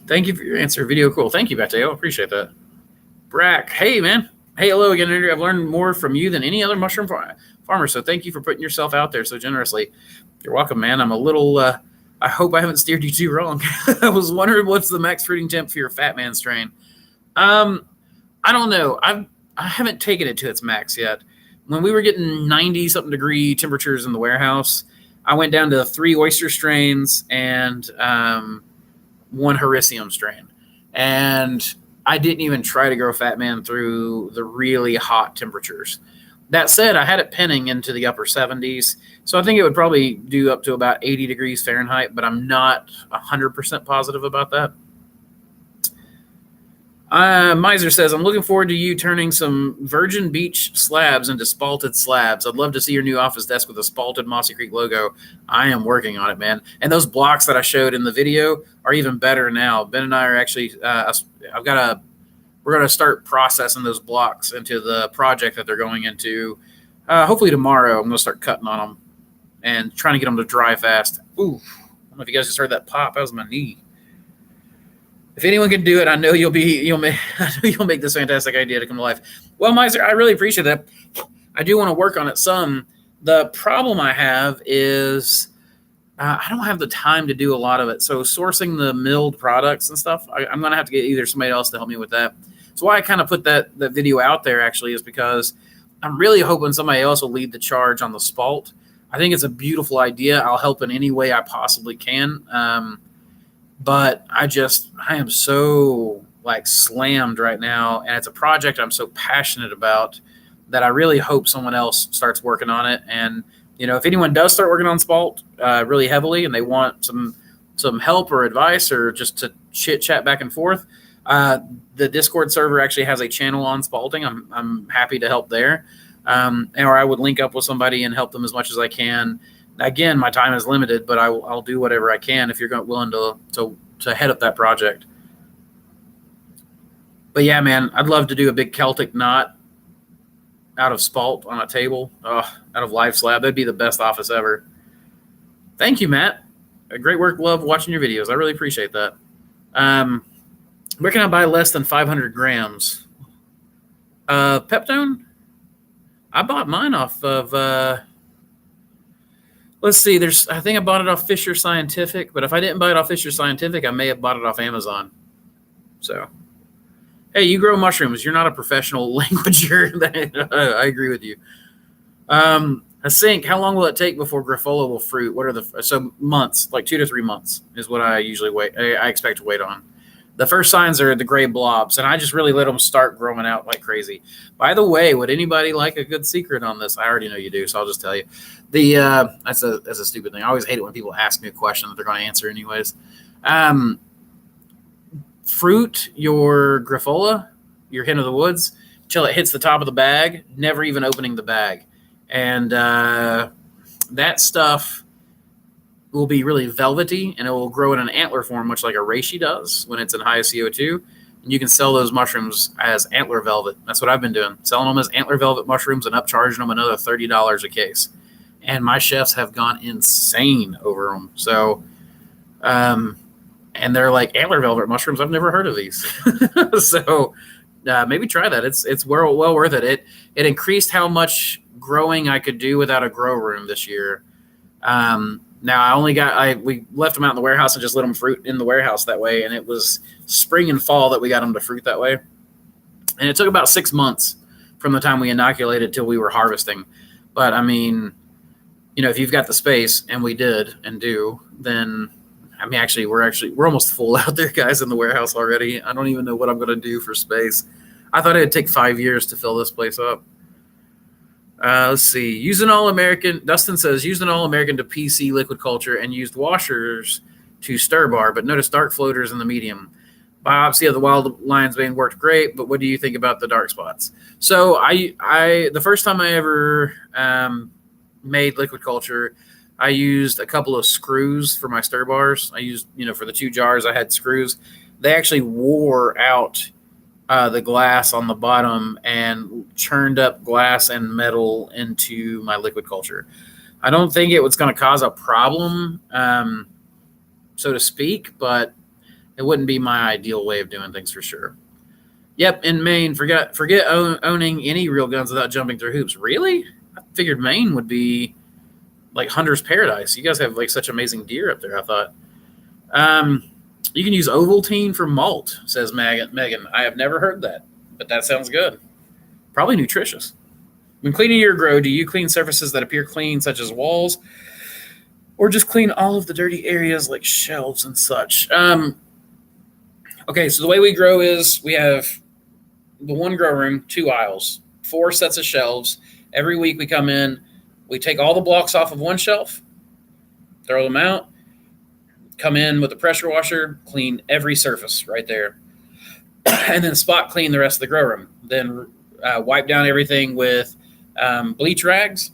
thank you for your answer. Video cool. Thank you, Mateo. Appreciate that. Brack, hey, man. Hey, hello again, Andrew. I've learned more from you than any other mushroom farmer, so thank you for putting yourself out there so generously. You're welcome, man. I'm a little, I hope I haven't steered you too wrong. I was wondering what's the max fruiting temp for your Fat Man strain. I don't know. I haven't taken it to its max yet. When we were getting 90-something degree temperatures in the warehouse, I went down to 3 oyster strains and 1 Hericium strain. And I didn't even try to grow Fat Man through the really hot temperatures. That said, I had it pinning into the upper 70s, so I think it would probably do up to about 80 degrees Fahrenheit, but I'm not 100% positive about that. Miser says, I'm looking forward to you turning some Virgin Beach slabs into spalted slabs. I'd love to see your new office desk with a spalted Mossy Creek logo. I am working on it, man. And those blocks that I showed in the video are even better now. Ben and I are actually, we're going to start processing those blocks into the project that they're going into. Hopefully tomorrow, I'm going to start cutting on them and trying to get them to dry fast. Ooh, I don't know if you guys just heard that pop. That was my knee. If anyone can do it, I know you'll make this fantastic idea to come to life. Well, Miser, I really appreciate that. I do want to work on it some. The problem I have is I don't have the time to do a lot of it. So sourcing the milled products and stuff, I'm going to have to get either somebody else to help me with that. So why I kind of put that video out there actually is because I'm really hoping somebody else will lead the charge on the spalt. I think it's a beautiful idea. I'll help in any way I possibly can. But I am so slammed right now, and it's a project I'm so passionate about that I really hope someone else starts working on it. And if anyone does start working on spalt really heavily, and they want some help or advice or just to chit chat back and forth, the Discord server actually has a channel on spalting. I'm happy to help there, or I would link up with somebody and help them as much as I can. Again, my time is limited, but I'll do whatever I can if you're willing to head up that project. But yeah, man, I'd love to do a big Celtic knot out of spalt on a table, out of live slab. That'd be the best office ever. Thank you, Matt. Great work. Love watching your videos. I really appreciate that. Where can I buy less than 500 grams? Peptone? I bought mine off of Let's see. I think I bought it off Fisher Scientific, but if I didn't buy it off Fisher Scientific, I may have bought it off Amazon. So, hey, you grow mushrooms. You're not a professional languager. I agree with you. A sink. How long will it take before Griffola will fruit? What are months? Like 2 to 3 months is what I usually wait. I expect to wait on. The first signs are the gray blobs, and I just really let them start growing out like crazy. By the way, would anybody like a good secret on this? I already know you do, so I'll just tell you. That's a stupid thing. I always hate it when people ask me a question that they're going to answer anyways. Fruit your Griffola, your hen of the woods, till it hits the top of the bag, never even opening the bag. And that stuff will be really velvety, and it will grow in an antler form, much like a reishi does when it's in high CO2. And you can sell those mushrooms as antler velvet. That's what I've been doing, selling them as antler velvet mushrooms and upcharging them another $30 a case. And my chefs have gone insane over them. So, and they're like, antler velvet mushrooms, I've never heard of these. So maybe try that. It's well worth it. It increased how much growing I could do without a grow room this year. Now we left them out in the warehouse and just let them fruit in the warehouse that way. And it was spring and fall that we got them to fruit that way. And it took about 6 months from the time we inoculated till we were harvesting. But I mean, if you've got the space, and we did and do, then I mean, we're almost full out there, guys, in the warehouse already. I don't even know what I'm going to do for space. I thought it'd take 5 years to fill this place up. Let's see. Use an All-American. Dustin says, used an All-American to PC liquid culture and used washers to stir bar, but notice dark floaters in the medium. Biopsy of the wild lion's mane worked great, but what do you think about the dark spots? So the first time I ever made liquid culture, I used a couple of screws for my stir bars. I used, for the 2 jars, I had screws. They actually wore out the glass on the bottom and churned up glass and metal into my liquid culture. I don't think it was going to cause a problem, so to speak, but it wouldn't be my ideal way of doing things for sure. Yep, in Maine, forget owning any real guns without jumping through hoops. Really? I figured Maine would be like hunter's paradise. You guys have like such amazing deer up there, I thought. You can use Ovaltine for malt, says Megan. I have never heard that, but that sounds good. Probably nutritious. When cleaning your grow, do you clean surfaces that appear clean, such as walls, or just clean all of the dirty areas like shelves and such? Okay, so the way we grow is we have the one grow room, 2 aisles, 4 sets of shelves. Every week we come in, we take all the blocks off of one shelf, throw them out, come in with a pressure washer, clean every surface right there, and then spot clean the rest of the grow room. Then wipe down everything with bleach rags,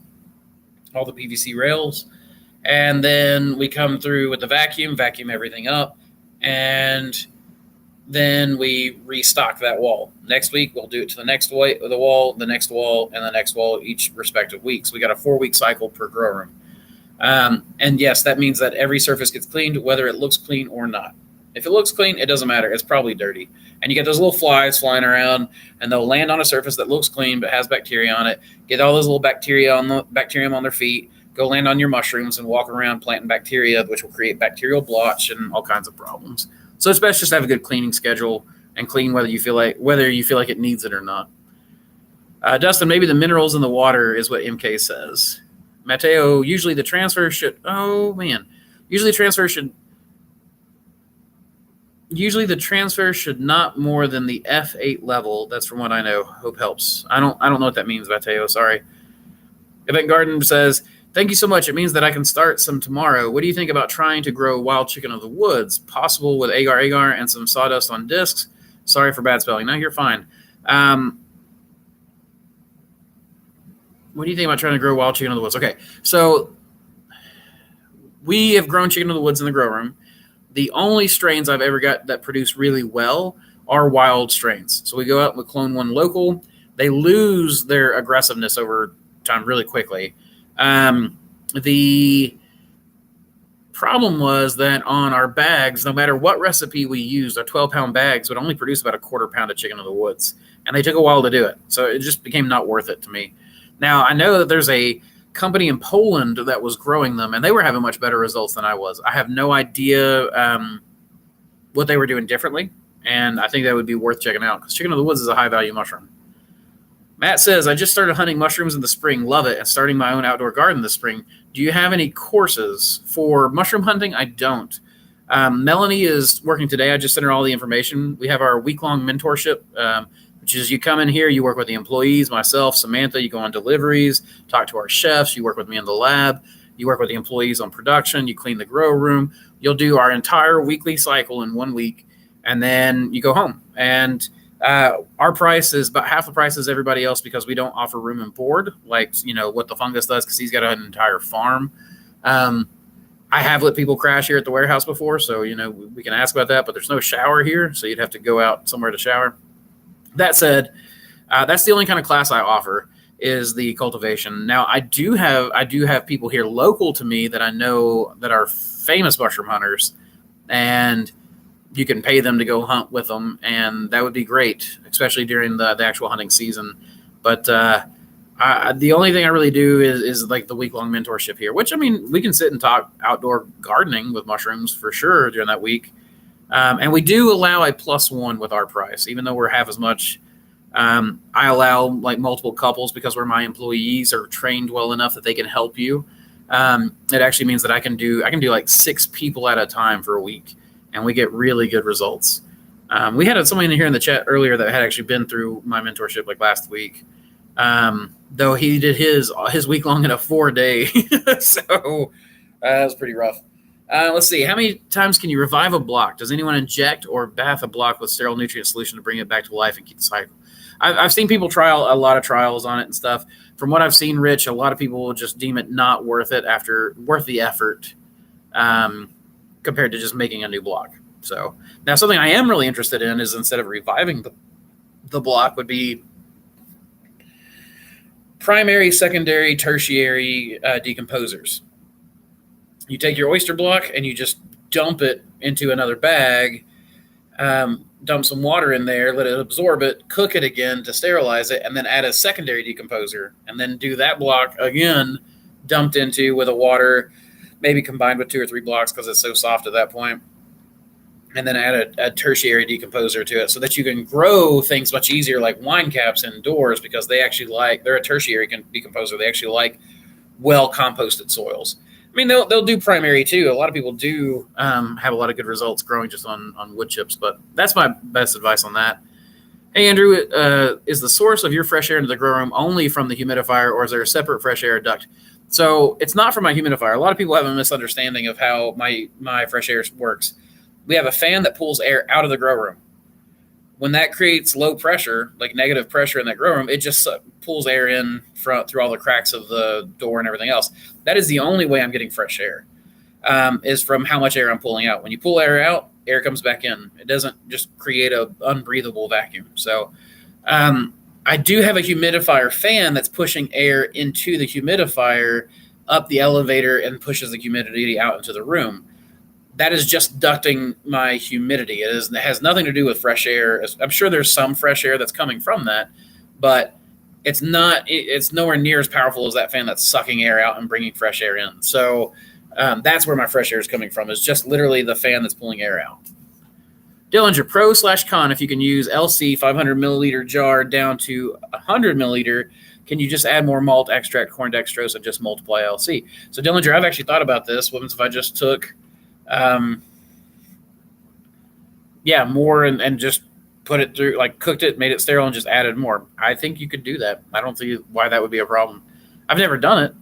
all the PVC rails, and then we come through with the vacuum everything up, and then we restock that wall. Next week, we'll do it to the next wall, the next wall, and the next wall each respective week. So we got a 4-week cycle per grow room. And yes, that means that every surface gets cleaned, whether it looks clean or not. If it looks clean, it doesn't matter. It's probably dirty. And you get those little flies flying around, and they'll land on a surface that looks clean but has bacteria on it, get all those little bacterium on their feet, go land on your mushrooms and walk around planting bacteria, which will create bacterial blotch and all kinds of problems. So it's best just to have a good cleaning schedule and clean whether you feel like it needs it or not. Dustin, maybe the minerals in the water is what MK says. Mateo, usually the transfer should not more than the F8 level. That's from what I know. Hope helps. I don't know what that means, Mateo. Sorry. Event Garden says, thank you so much. It means that I can start some tomorrow. What do you think about trying to grow wild chicken of the woods? Possible with agar and some sawdust on discs. Sorry for bad spelling. No, you're fine. What do you think about trying to grow wild chicken of the woods? Okay, so we have grown chicken of the woods in the grow room. The only strains I've ever got that produce really well are wild strains. So we go out and we clone one local. They lose their aggressiveness over time really quickly. The problem was that on our bags, no matter what recipe we used, our 12-pound bags would only produce about a 1/4 pound of chicken of the woods. And they took a while to do it. So it just became not worth it to me. Now, I know that there's a company in Poland that was growing them, and they were having much better results than I was. I have no idea what they were doing differently, and I think that would be worth checking out because chicken of the woods is a high-value mushroom. Matt says, I just started hunting mushrooms in the spring, love it, and starting my own outdoor garden this spring. Do you have any courses for mushroom hunting? I don't. Melanie is working today. I just sent her all the information. We have our week-long mentorship, which is you come in here, you work with the employees, myself, Samantha, you go on deliveries, talk to our chefs, you work with me in the lab, you work with the employees on production, you clean the grow room. You'll do our entire weekly cycle in 1 week, and then you go home. And our price is about half the price as everybody else because we don't offer room and board like, what the fungus does because he's got an entire farm. I have let people crash here at the warehouse before, so, we can ask about that, but there's no shower here, so you'd have to go out somewhere to shower. That said, that's the only kind of class I offer is the cultivation. Now, I do have people here local to me that I know that are famous mushroom hunters, and you can pay them to go hunt with them, and that would be great, especially during the actual hunting season. But the only thing I really do is like the week-long mentorship here, which, we can sit and talk outdoor gardening with mushrooms for sure during that week. And we do allow a +1 with our price, even though we're half as much. I allow like multiple couples because where my employees are trained well enough that they can help you. It actually means that I can do like 6 people at a time for a week, and we get really good results. We had someone in here in the chat earlier that had actually been through my mentorship like last week. Though he did his week long in a 4-day. So that was pretty rough. Let's see. How many times can you revive a block? Does anyone inject or bath a block with sterile nutrient solution to bring it back to life and keep the cycle? I've seen people trial a lot of trials on it and stuff. From what I've seen, Rich, a lot of people will just deem it not worth the effort compared to just making a new block. So now something I am really interested in is instead of reviving the block would be primary, secondary, tertiary decomposers. You take your oyster block and you just dump it into another bag, dump some water in there, let it absorb it, cook it again to sterilize it, and then add a secondary decomposer, and then do that block again, dumped into with a water, maybe combined with 2 or 3 blocks because it's so soft at that point, and then add a tertiary decomposer to it so that you can grow things much easier like wine caps indoors because they're a tertiary decomposer. They actually like well composted soils. They'll do primary too. A lot of people do have a lot of good results growing just on wood chips, but that's my best advice on that. Hey, Andrew, is the source of your fresh air into the grow room only from the humidifier, or is there a separate fresh air duct? So it's not from my humidifier. A lot of people have a misunderstanding of how my fresh air works. We have a fan that pulls air out of the grow room. When that creates low pressure, like negative pressure in that grow room, it just pulls air in through all the cracks of the door and everything else. That is the only way I'm getting fresh air, is from how much air I'm pulling out. When you pull air out, air comes back in. It doesn't just create an unbreathable vacuum. So I do have a humidifier fan that's pushing air into the humidifier up the elevator and pushes the humidity out into the room. That is just ducting my humidity. It has nothing to do with fresh air. I'm sure there's some fresh air that's coming from that, but it's nowhere near as powerful as that fan that's sucking air out and bringing fresh air in. So that's where my fresh air is coming from, is just literally the fan that's pulling air out. Dillinger, pro/con, if you can use LC 500 milliliter jar down to 100 milliliter, can you just add more malt extract, corn dextrose, and just multiply LC? So Dillinger, I've actually thought about this. What happens if I just took more and just put it through, like cooked it, made it sterile, and just added more? I think you could do that. I don't see why that would be a problem. I've never done it,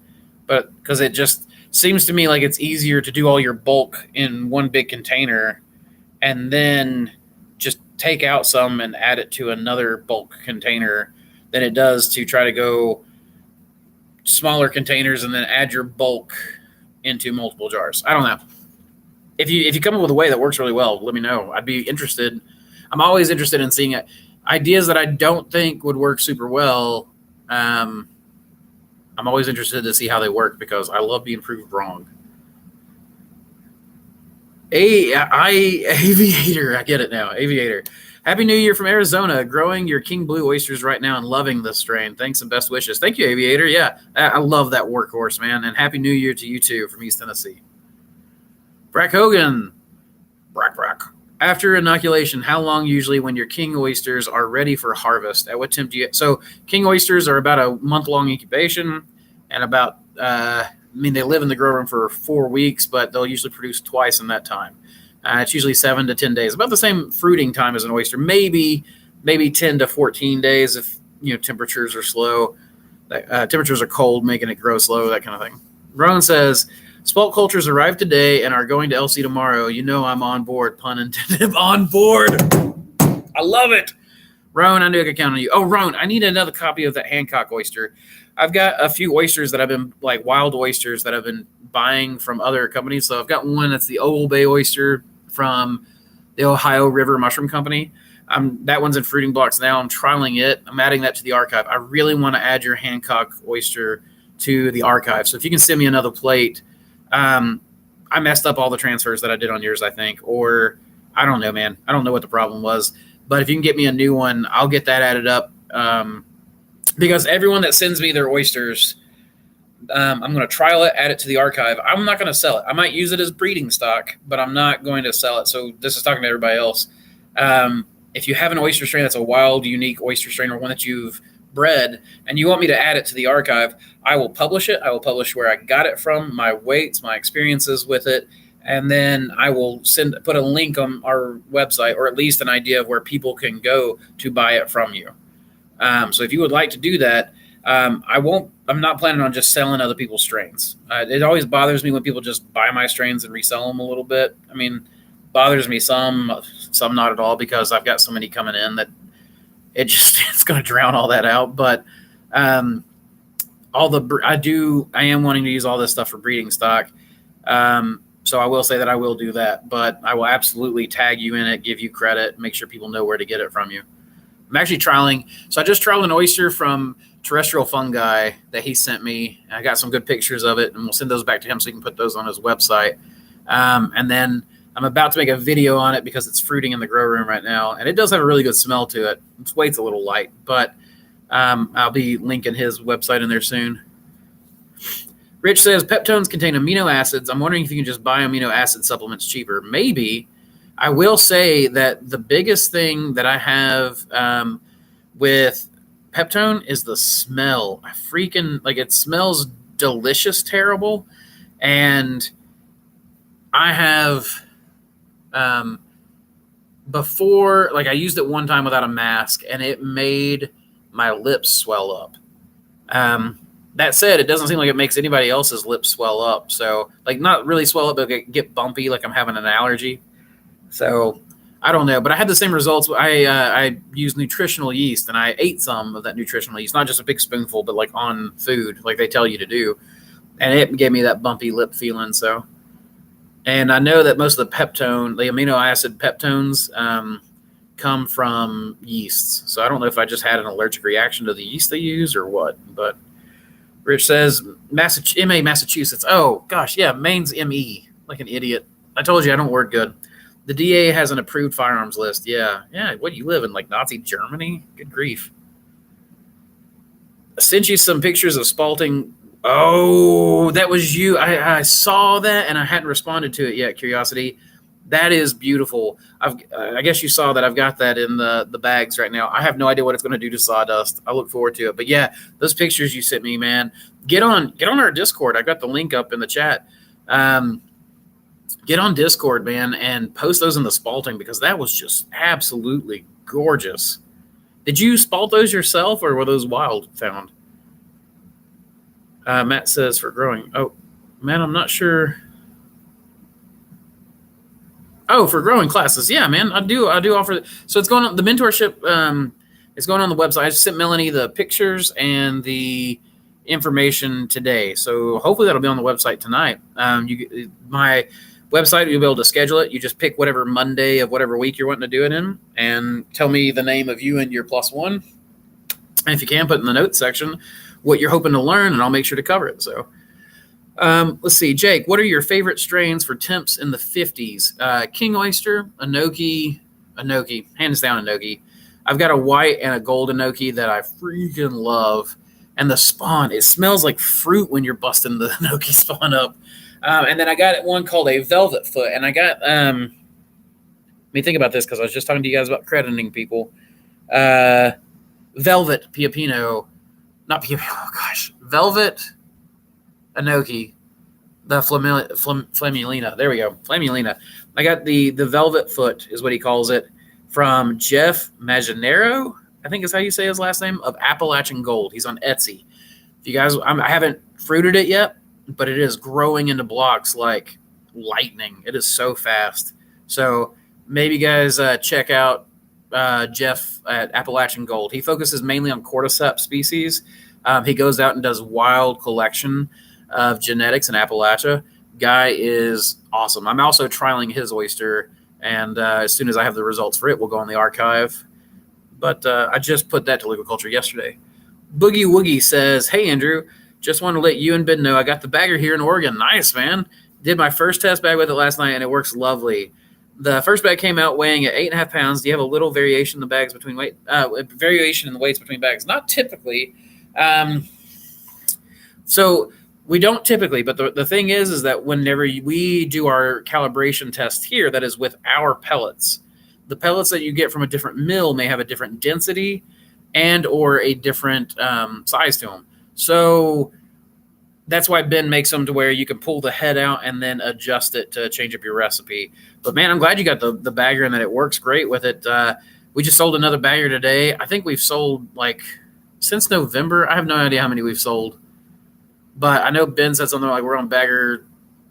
but because it just seems to me like it's easier to do all your bulk in one big container and then just take out some and add it to another bulk container than it does to try to go smaller containers and then add your bulk into multiple jars. I don't know. If you come up with a way that works really well, let me know. I'd be interested. I'm always interested in seeing ideas that I don't think would work super well. I'm always interested to see how they work because I love being proved wrong. Aviator, I get it now. Aviator. Happy New Year from Arizona. Growing your King Blue oysters right now and loving this strain. Thanks and best wishes. Thank you, Aviator. Yeah, I love that workhorse, man. And Happy New Year to you too from East Tennessee. Brack Hogan. Brack. After inoculation, how long usually when your king oysters are ready for harvest? At what temp do you get? So king oysters are about a month-long incubation and about, they live in the grow room for 4 weeks, but they'll usually produce twice in that time. It's usually 7 to 10 days, about the same fruiting time as an oyster, maybe 10 to 14 days if, temperatures are slow. Temperatures are cold, making it grow slow, that kind of thing. Rowan says, Spalt cultures arrived today and are going to LC tomorrow. I'm on board, pun intended. On board. I love it. Rowan, I knew I could count on you. Oh, Rowan, I need another copy of that Hancock oyster. I've got a few oysters that I've been, like wild oysters that I've been buying from other companies. So I've got one that's the Old Bay oyster from the Ohio River Mushroom Company. That one's in fruiting blocks now. I'm trialing it. I'm adding that to the archive. I really want to add your Hancock oyster to the archive. So if you can send me another plate. I messed up all the transfers that I did on yours, I think, or I don't know, man. I don't know what the problem was, but if you can get me a new one, I'll get that added up. Because everyone that sends me their oysters, I'm going to trial it, add it to the archive. I'm not going to sell it. I might use it as breeding stock, but I'm not going to sell it. So this is talking to everybody else. If you have an oyster strain that's a wild, unique oyster strain or one that you've bred and you want me to add it to the archive, I will publish it. I will publish where I got it from, my weights, my experiences with it, and then I will put a link on our website, or at least an idea of where people can go to buy it from you. So if you would like to do that, I'm not planning on just selling other people's strains. It always bothers me when people just buy my strains and resell them a little bit. Bothers me some not at all, because I've got so many coming in that it's going to drown all that out. But I am wanting to use all this stuff for breeding stock. So I will say that I will do that, but I will absolutely tag you in it, give you credit, make sure people know where to get it from you. I'm actually trialing. So I just trialed an oyster from Terrestrial Fungi that he sent me. I got some good pictures of it, and we'll send those back to him so he can put those on his website. And then I'm about to make a video on it because it's fruiting in the grow room right now, and it does have a really good smell to it. Its weight's a little light, but I'll be linking his website in there soon. Rich says, peptones contain amino acids. I'm wondering if you can just buy amino acid supplements cheaper. Maybe. I will say that the biggest thing that I have with peptone is the smell. It smells delicious, terrible. And I have... before, I used it one time without a mask, and it made my lips swell up. That said, it doesn't seem like it makes anybody else's lips swell up. So, not really swell up, but get bumpy, like I'm having an allergy. So, I don't know. But I had the same results. I used nutritional yeast, and I ate some of that nutritional yeast, not just a big spoonful, but on food, like they tell you to do. And it gave me that bumpy lip feeling. So. And I know that most of the amino acid peptones, come from yeasts. So I don't know if I just had an allergic reaction to the yeast they use or what. But Rich says, MA, Massachusetts. Oh, gosh, yeah, Maine's ME, like an idiot. I told you I don't word good. The DA has an approved firearms list. Yeah. What, you live in, Nazi Germany? Good grief. I sent you some pictures of spalting. Oh, that was you. I saw that, and I hadn't responded to it yet, Curiosity. That is beautiful. I guess you saw that I've got that in the bags right now. I have no idea what it's going to do to sawdust. I look forward to it. But, yeah, those pictures you sent me, man, get on our Discord. I got the link up in the chat. Get on Discord, man, and post those in the spalting, because that was just absolutely gorgeous. Did you spalt those yourself, or were those wild found? Matt says for growing. Oh, man, I'm not sure. Oh, for growing classes. Yeah, man, I do offer. So it's going on the mentorship. It's going on the website. I just sent Melanie the pictures and the information today. So hopefully that'll be on the website tonight. My website, you'll be able to schedule it. You just pick whatever Monday of whatever week you're wanting to do it in, and tell me the name of you and your +1. And if you can, put in the notes section what you're hoping to learn, and I'll make sure to cover it. So let's see. Jake, what are your favorite strains for temps in the 50s? King oyster, enoki, Enoki, hands down Enoki. I've got a white and a gold Enoki that I freaking love. And the spawn, it smells like fruit when you're busting the Enoki spawn up. And then I got one called a Velvet Foot. And I got, let me think about this because I was just talking to you guys about crediting people. Velvet Piapino, not Piapino, oh gosh, Velvet Enoki, the Flamulina. There we go, Flamulina. I got the Velvet Foot is what he calls it, from Jeff Maginero, I think is how you say his last name, of Appalachian Gold. He's on Etsy. If you guys, I haven't fruited it yet, but it is growing into blocks like lightning. It is so fast. So maybe you guys check out Jeff at Appalachian Gold. He focuses mainly on cordyceps species. He goes out and does wild collection of genetics in Appalachia. Guy is awesome. I'm also trialing his oyster, and as soon as I have the results for it, we'll go on the archive. But I just put that to Liquid Culture yesterday. Boogie Woogie says, "Hey, Andrew, just want to let you and Ben know I got the bagger here in Oregon. Nice, man. Did my first test bag with it last night, and it works lovely. The first bag came out weighing at 8.5 pounds. Do you have a little variation in the bags between weight? Variation in the weights between bags? Not typically. So we don't typically, but the thing is that whenever we do our calibration test here, that is with our pellets. The pellets that you get from a different mill may have a different density and or a different size to them. So that's why Ben makes them to where you can pull the head out and then adjust it to change up your recipe. But man, I'm glad you got the bagger and that it works great with it. We just sold another bagger today. I think we've sold like since November. I have no idea how many we've sold. But I know Ben said something like we're on bagger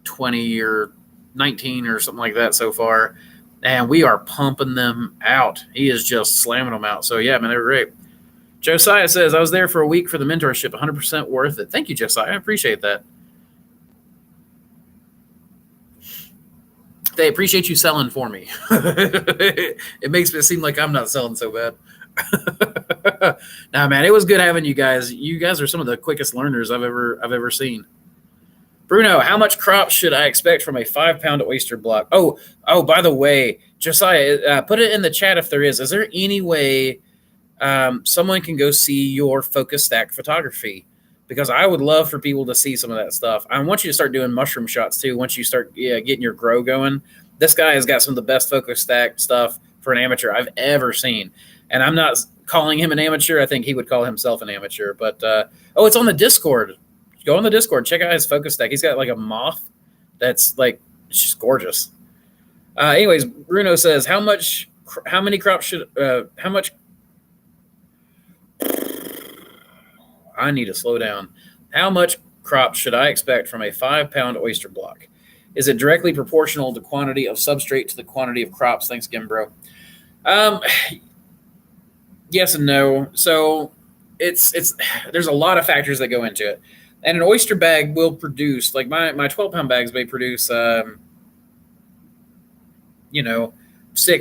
20 or 19 or something like that so far. And we are pumping them out. He is just slamming them out. So, yeah, man, they're great. Josiah says, I was there for a week for the mentorship. 100% worth it. Thank you, Josiah. I appreciate that. They appreciate you selling for me. It makes it seem like I'm not selling so bad. Nah, man, it was good having you guys. You guys are some of the quickest learners I've ever seen. Bruno, how much crop should I expect from a 5-pound oyster block? Oh, by the way, Josiah, put it in the chat if there is. Is there any way someone can go see your focus stack photography? Because I would love for people to see some of that stuff. I want you to start doing mushroom shots too once you start getting your grow going. This guy has got some of the best focus stack stuff for an amateur I've ever seen. And I'm not calling him an amateur. I think he would call himself an amateur. But, it's on the Discord. Go on the Discord. Check out his focus stack. He's got like a moth that's like, it's just gorgeous. Anyways, Bruno says, how much I need to slow down. How much crop should I expect from a 5-pound oyster block? Is it directly proportional to quantity of substrate to the quantity of crops? Thanks again, bro. Yes and no. So there's a lot of factors that go into it. And an oyster bag will produce, like my 12-pound bags may produce, 6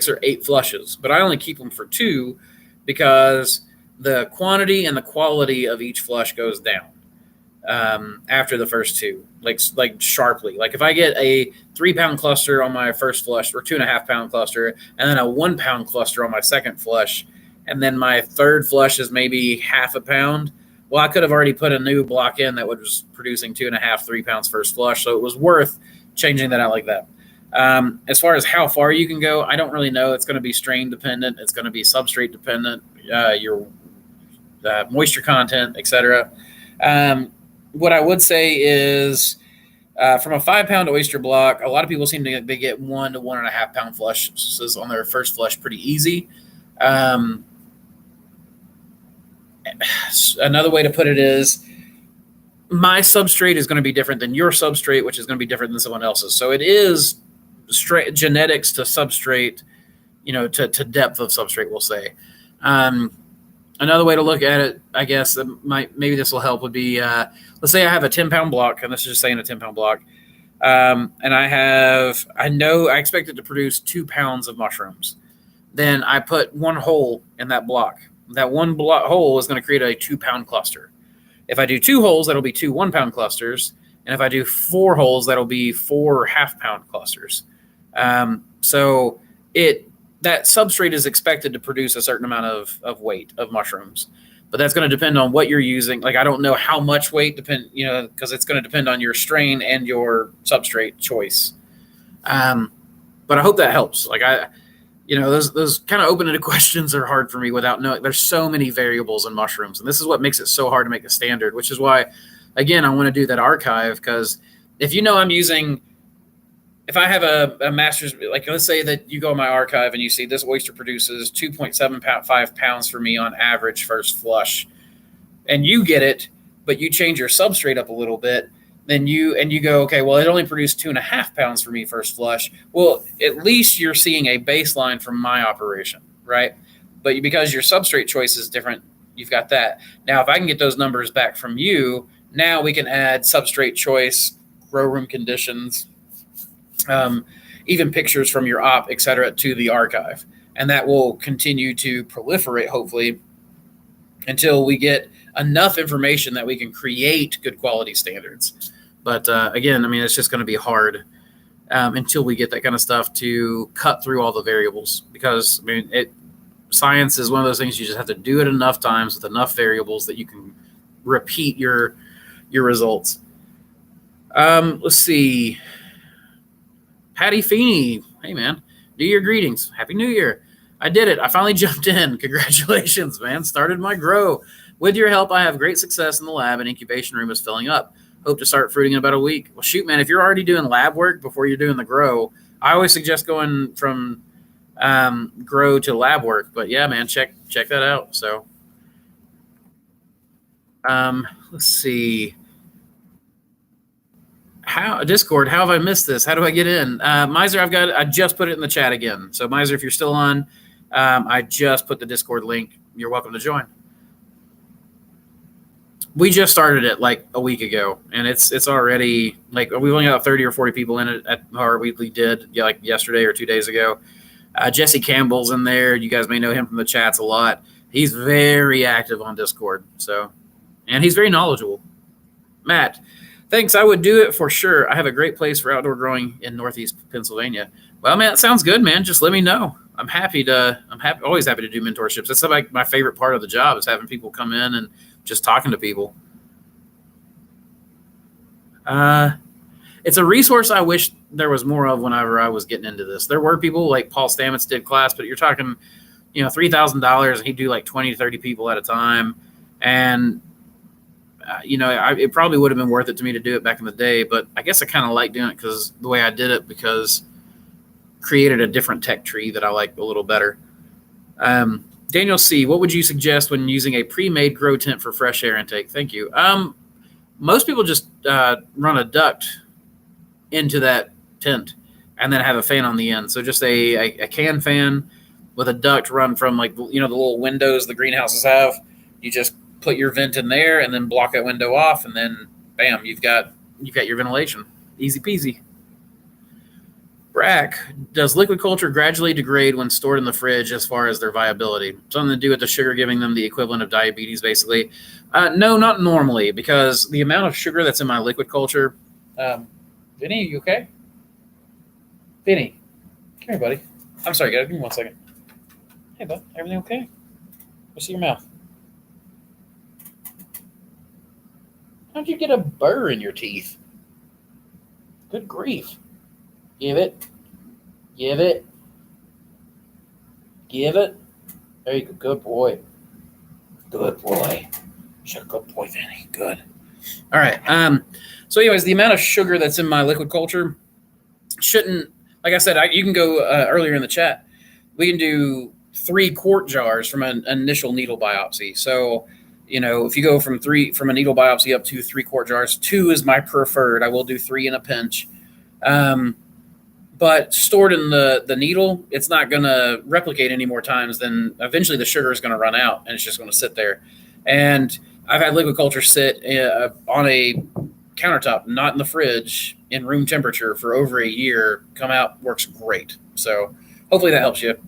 or 8 flushes. But I only keep them for 2 because the quantity and the quality of each flush goes down after the first 2, like sharply. Like if I get a 3-pound cluster on my first flush or 2.5-pound cluster, and then a 1-pound cluster on my second flush, and then my third flush is maybe 0.5 pound. Well, I could have already put a new block in that was producing 2.5, 3 pounds first flush. So it was worth changing that out like that. As far as how far you can go, I don't really know. It's going to be strain dependent. It's going to be substrate dependent, your moisture content, etc. What I would say is from a 5-pound oyster block, a lot of people seem to get 1 to 1.5 pound flushes on their first flush pretty easy. Another way to put it is my substrate is going to be different than your substrate, which is going to be different than someone else's. So it is genetics to substrate, to depth of substrate, we'll say. Another way to look at it, I guess, maybe this will help, would be, let's say I have a 10-pound block, and this is just saying a 10-pound block, and I expect it to produce 2 pounds of mushrooms. Then I put 1 hole in that block. That 1 hole is going to create a 2-pound cluster. If I do 2 holes, that'll be 2 1-pound clusters. And if I do 4 holes, that'll be 4 half-pound clusters. So it that substrate is expected to produce a certain amount of weight of mushrooms, but that's going to depend on what you're using. Like, I don't know how much weight because it's going to depend on your strain and your substrate choice. But I hope that helps. Like, those kind of open-ended questions are hard for me without knowing. There's so many variables in mushrooms, and this is what makes it so hard to make a standard, which is why, again, I want to do that archive, because if I have a master's, like, let's say that you go in my archive and you see this oyster produces 2.75 pounds for me on average first flush, and you get it, but you change your substrate up a little bit, then you go, okay, well, it only produced 2.5 pounds for me first flush. Well, at least you're seeing a baseline from my operation, right? But because your substrate choice is different, you've got that. Now, if I can get those numbers back from you, now we can add substrate choice, grow room conditions, even pictures from your op, et cetera, to the archive. And that will continue to proliferate, hopefully, until we get enough information that we can create good quality standards. But again, I mean, it's just going to be hard until we get that kind of stuff to cut through all the variables, because I mean, science is one of those things you just have to do it enough times with enough variables that you can repeat your results. Let's see. Patty Feeney. Hey, man. New Year greetings. Happy New Year. I did it. I finally jumped in. Congratulations, man. Started my grow. With your help, I have great success in the lab, and incubation room is filling up. Hope to start fruiting in about a week. Well, shoot, man, if you're already doing lab work before you're doing the grow, I always suggest going from grow to lab work. But yeah, man, check that out. So let's see. Discord, how have I missed this? How do I get in? Miser, I just put it in the chat again. So Miser, if you're still on, I just put the Discord link. You're welcome to join. We just started it like a week ago, and it's already like we've only got 30 or 40 people in it at our weekly did like yesterday or 2 days ago. Jesse Campbell's in there. You guys may know him from the chats a lot. He's very active on Discord. And he's very knowledgeable. Matt, thanks. I would do it for sure. I have a great place for outdoor growing in Northeast Pennsylvania. Well, man, that sounds good, man. Just let me know. I'm always happy to do mentorships. That's like my favorite part of the job is having people come in and just talking to people. It's a resource I wish there was more of whenever I was getting into this. There were people like Paul Stamets did class, but you're talking, $3,000, and he'd do like 20 to 30 people at a time. And, it probably would have been worth it to me to do it back in the day, but I guess I kind of like doing it because the way I did it, because created a different tech tree that I like a little better. Daniel C., what would you suggest when using a pre-made grow tent for fresh air intake? Thank you. Most people just run a duct into that tent and then have a fan on the end. So just a can fan with a duct run from the little windows the greenhouses have. You just put your vent in there and then block that window off, and then bam, you've got your ventilation. Easy peasy. Brack, does liquid culture gradually degrade when stored in the fridge as far as their viability? Something to do with the sugar giving them the equivalent of diabetes, basically? No, not normally, because the amount of sugar that's in my liquid culture. Vinny, you okay? Vinny, come here, buddy. I'm sorry, guys. Give me 1 second. Hey, bud. Everything okay? Let's see your mouth. How'd you get a burr in your teeth? Good grief. Give it. Give it. Give it. There you go. Good boy. Good boy. Shut up, good boy, Vinny. Good. All right. So anyways, the amount of sugar that's in my liquid culture shouldn't, like I said, you can go earlier in the chat. We can do 3 quart jars from an initial needle biopsy. So, if you go from a needle biopsy up to 3 quart jars, 2 is my preferred. I will do 3 in a pinch. But stored in the needle, it's not going to replicate any more times than eventually the sugar is going to run out, and it's just going to sit there. And I've had liquid culture sit on a countertop, not in the fridge, in room temperature for over a year. Come out, works great. So hopefully that helps you.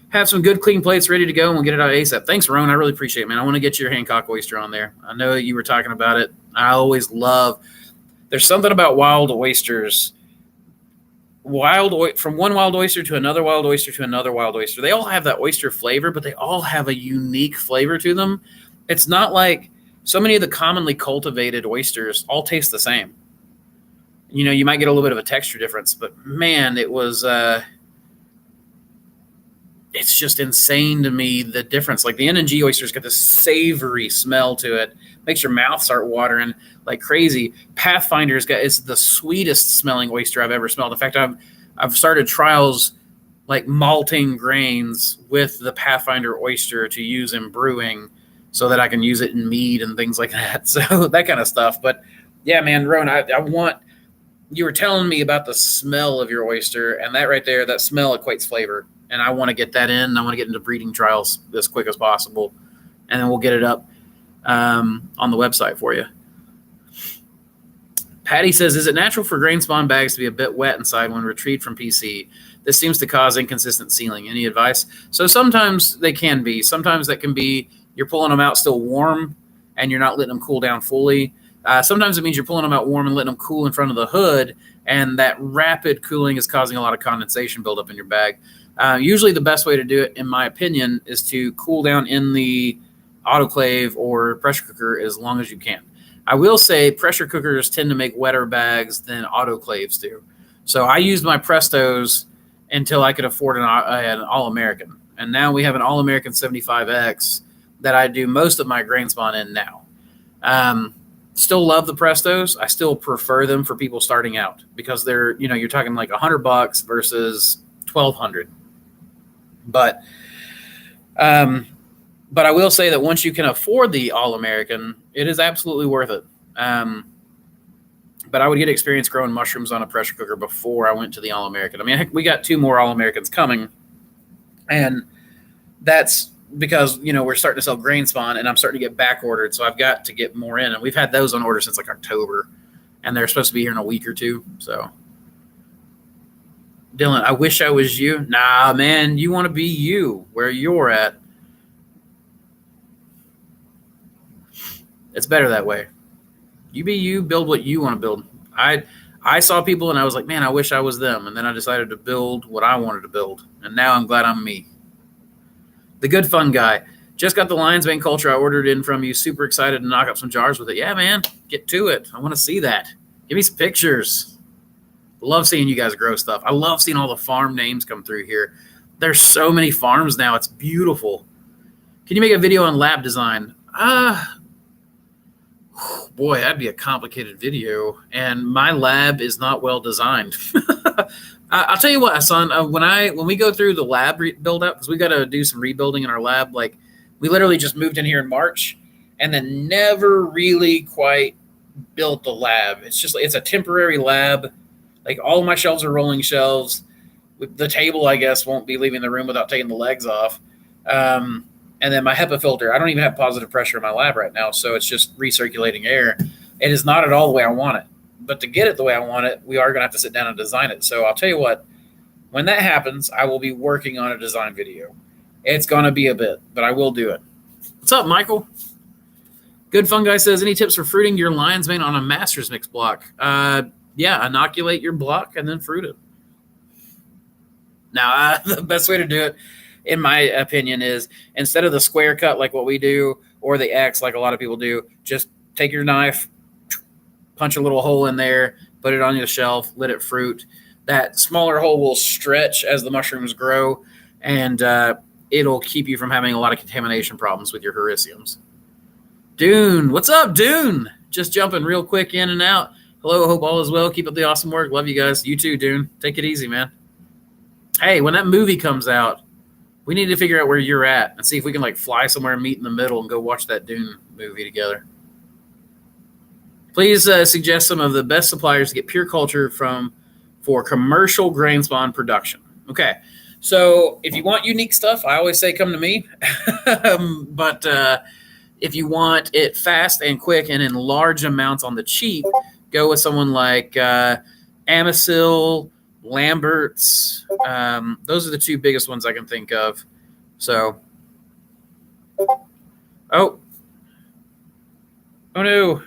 Have some good clean plates ready to go, and we'll get it out ASAP. Thanks, Ron. I really appreciate it, man. I want to get your Hancock oyster on there. I know you were talking about it. I always love – there's something about wild oysters from one wild oyster to another wild oyster to another wild oyster. They all have that oyster flavor, but they all have a unique flavor to them. It's not like so many of the commonly cultivated oysters all taste the same. You might get a little bit of a texture difference, but man, it's just insane to me, the difference. Like the N&G oysters got this savory smell to it, makes your mouth start watering like crazy. It's the sweetest smelling oyster I've ever smelled. In fact, I've started trials like malting grains with the Pathfinder oyster to use in brewing so that I can use it in mead and things like that. So that kind of stuff. But yeah, man, Rowan, you were telling me about the smell of your oyster, and that right there, that smell equates flavor. And I want to get that in. I want to get into breeding trials as quick as possible. And then we'll get it up on the website for you. Patty says, is it natural for grain spawn bags to be a bit wet inside when retrieved from PC? This seems to cause inconsistent sealing. Any advice? So sometimes they can be. Sometimes that can be you're pulling them out still warm and you're not letting them cool down fully. Sometimes it means you're pulling them out warm and letting them cool in front of the hood, and that rapid cooling is causing a lot of condensation buildup in your bag. Usually the best way to do it, in my opinion, is to cool down in the autoclave or pressure cooker as long as you can. I will say pressure cookers tend to make wetter bags than autoclaves do. So I used my Prestos until I could afford an All-American. And now we have an All-American 75X that I do most of my grain spawn in now. Still love the Prestos. I still prefer them for people starting out because they're, you're talking like $100 versus $1,200. But I will say that once you can afford the All-American, it is absolutely worth it. But I would get experience growing mushrooms on a pressure cooker before I went to the All-American. I mean, heck, we got 2 more All-Americans coming, and that's because, we're starting to sell grain spawn, and I'm starting to get back ordered, so I've got to get more in. And we've had those on order since like October, and they're supposed to be here in a week or 2, so... Dylan, I wish I was you. Nah, man, you want to be you where you're at. It's better that way. You be you, build what you want to build. I saw people and I was like, man, I wish I was them. And then I decided to build what I wanted to build. And now I'm glad I'm me. The good fun guy. Just got the lion's mane culture I ordered in from you. Super excited to knock up some jars with it. Yeah, man, get to it. I want to see that. Give me some pictures. Love seeing you guys grow stuff. I love seeing all the farm names come through here. There's so many farms now. It's beautiful. Can you make a video on lab design? Boy, that'd be a complicated video. And my lab is not well designed. I'll tell you what, son. When we go through the lab build out, because we got to do some rebuilding in our lab. Like we literally just moved in here in March, and then never really quite built the lab. It's a temporary lab. Like all of my shelves are rolling shelves. The table, I guess, won't be leaving the room without taking the legs off. And then my HEPA filter, I don't even have positive pressure in my lab right now, so it's just recirculating air. It is not at all the way I want it. But to get it the way I want it, we are going to have to sit down and design it. So I'll tell you what, when that happens, I will be working on a design video. It's going to be a bit, but I will do it. What's up, Michael? Good Fun Guy says, any tips for fruiting your lion's mane on a master's mix block? Yeah, inoculate your block and then fruit it. Now, the best way to do it, in my opinion, is instead of the square cut like what we do or the X like a lot of people do, just take your knife, punch a little hole in there, put it on your shelf, let it fruit. That smaller hole will stretch as the mushrooms grow, and it'll keep you from having a lot of contamination problems with your hericiums. Dune, what's up, Dune? Just jumping real quick in and out. Hello, hope all is well. Keep up the awesome work. Love you guys. You too, Dune. Take it easy, man. Hey, when that movie comes out, we need to figure out where you're at and see if we can like fly somewhere and meet in the middle and go watch that Dune movie together. Please suggest some of the best suppliers to get pure culture for commercial grain spawn production. Okay, so if you want unique stuff, I always say come to me. But if you want it fast and quick and in large amounts on the cheap, go with someone like Amisil, Lambert's. Those are the 2 biggest ones I can think of. So, oh no.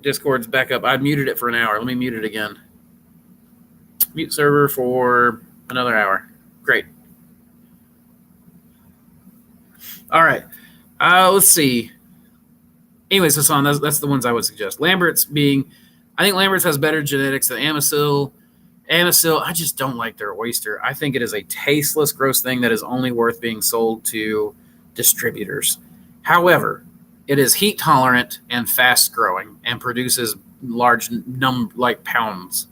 Discord's back up. I muted it for an hour. Let me mute it again. Mute server for another hour. Great. All right. Let's see. Anyways, Hassan, that's the ones I would suggest. Lambert's I think Lambert's has better genetics than Amisil. Amisil, I just don't like their oyster. I think it is a tasteless, gross thing that is only worth being sold to distributors. However, it is heat tolerant and fast growing and produces large pounds.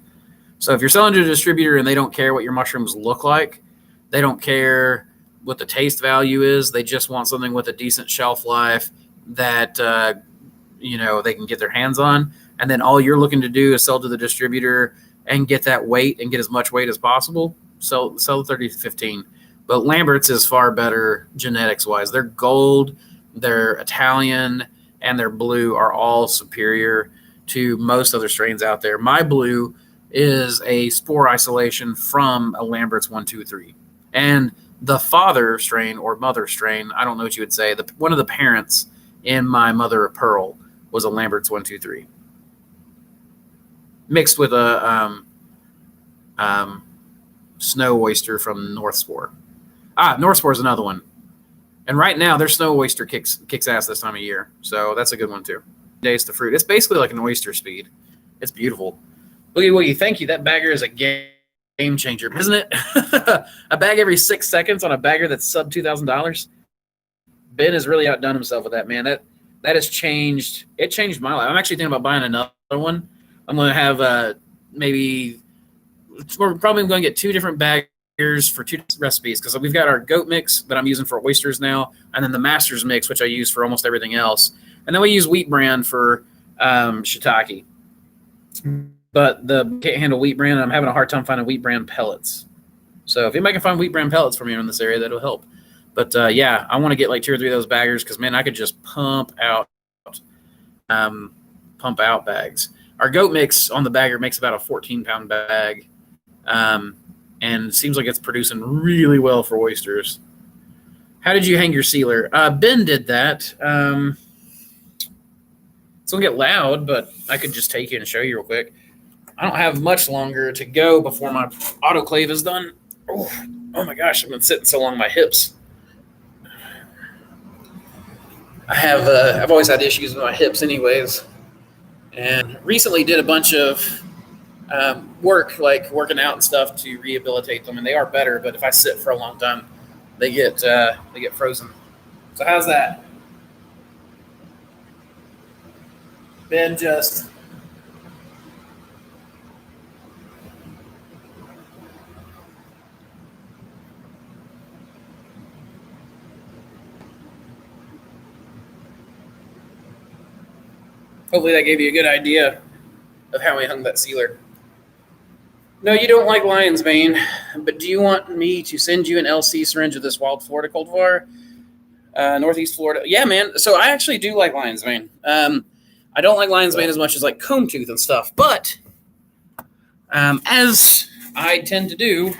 So if you're selling to a distributor and they don't care what your mushrooms look like, they don't care what the taste value is, they just want something with a decent shelf life that they can get their hands on, and then all you're looking to do is sell to the distributor and get that weight and get as much weight as possible, sell 30 to 15. But Lambert's is far better genetics wise. Their gold, their Italian, and their blue are all superior to most other strains out there. My blue is a spore isolation from a Lambert's 123. And the father strain or mother strain, I don't know what you would say, one of the parents in my mother of pearl was a Lambert's 123. Mixed with a snow oyster from North Spore. North Spore is another one. And right now, their snow oyster kicks ass this time of year. So that's a good one, too. Days to fruit. It's basically like an oyster speed. It's beautiful. Boogie Woogie, thank you. That bagger is a game changer, isn't it? A bag every 6 seconds on a bagger that's sub $2,000. Ben has really outdone himself with that, man. That has changed. It changed my life. I'm actually thinking about buying another one. I'm going to have we're probably going to get 2 different baggers for 2 recipes, because we've got our goat mix that I'm using for oysters now, and then the Masters mix, which I use for almost everything else. And then we use wheat bran for shiitake. But the can't handle wheat bran, and I'm having a hard time finding wheat bran pellets. So if anybody can find wheat bran pellets for me in this area, that'll help. But I want to get like 2 or 3 of those baggers, because man, I could just pump out bags. Our goat mix on the bagger makes about a 14-pound bag, and it seems like it's producing really well for oysters. How did you hang your sealer? Ben did that. It's gonna get loud, but I could just take you and show you real quick. I don't have much longer to go before my autoclave is done. Oh my gosh, I've been sitting so long on my hips. I've always had issues with my hips anyways. And recently did a bunch of work, like working out and stuff, to rehabilitate them, and they are better. But if I sit for a long time, they get frozen. So how's that? Ben just hopefully that gave you a good idea of how we hung that sealer. No, you don't like lion's mane, but do you want me to send you an LC syringe of this wild Florida cultivar? Northeast Florida. Yeah, man. So I actually do like lion's mane. I don't like lion's mane as much as like comb tooth and stuff, but as I tend to do,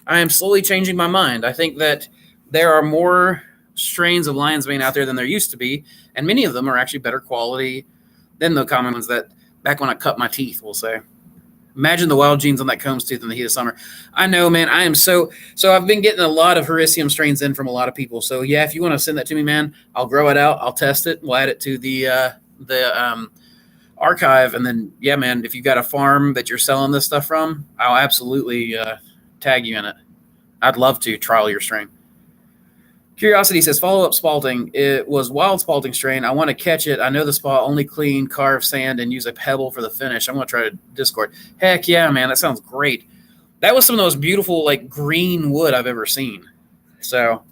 I am slowly changing my mind. I think that there are more strains of lion's mane out there than there used to be, and many of them are actually better quality than the common ones that back when I cut my teeth, we'll say. Imagine the wild genes on that comb's tooth in the heat of summer. I know, man. I am so I've been getting a lot of Hericium strains in from a lot of people. So yeah, if you want to send that to me, man, I'll grow it out. I'll test it. We'll add it to the archive. And then, yeah, man, if you've got a farm that you're selling this stuff from, I'll absolutely tag you in it. I'd love to trial your strain. Curiosity says, follow-up spalting. It was wild spalting strain. I want to catch it. I know the spot, only clean, carve sand, and use a pebble for the finish. I'm going to try to Discord. Heck yeah, man. That sounds great. That was some of the most beautiful, like, green wood I've ever seen. So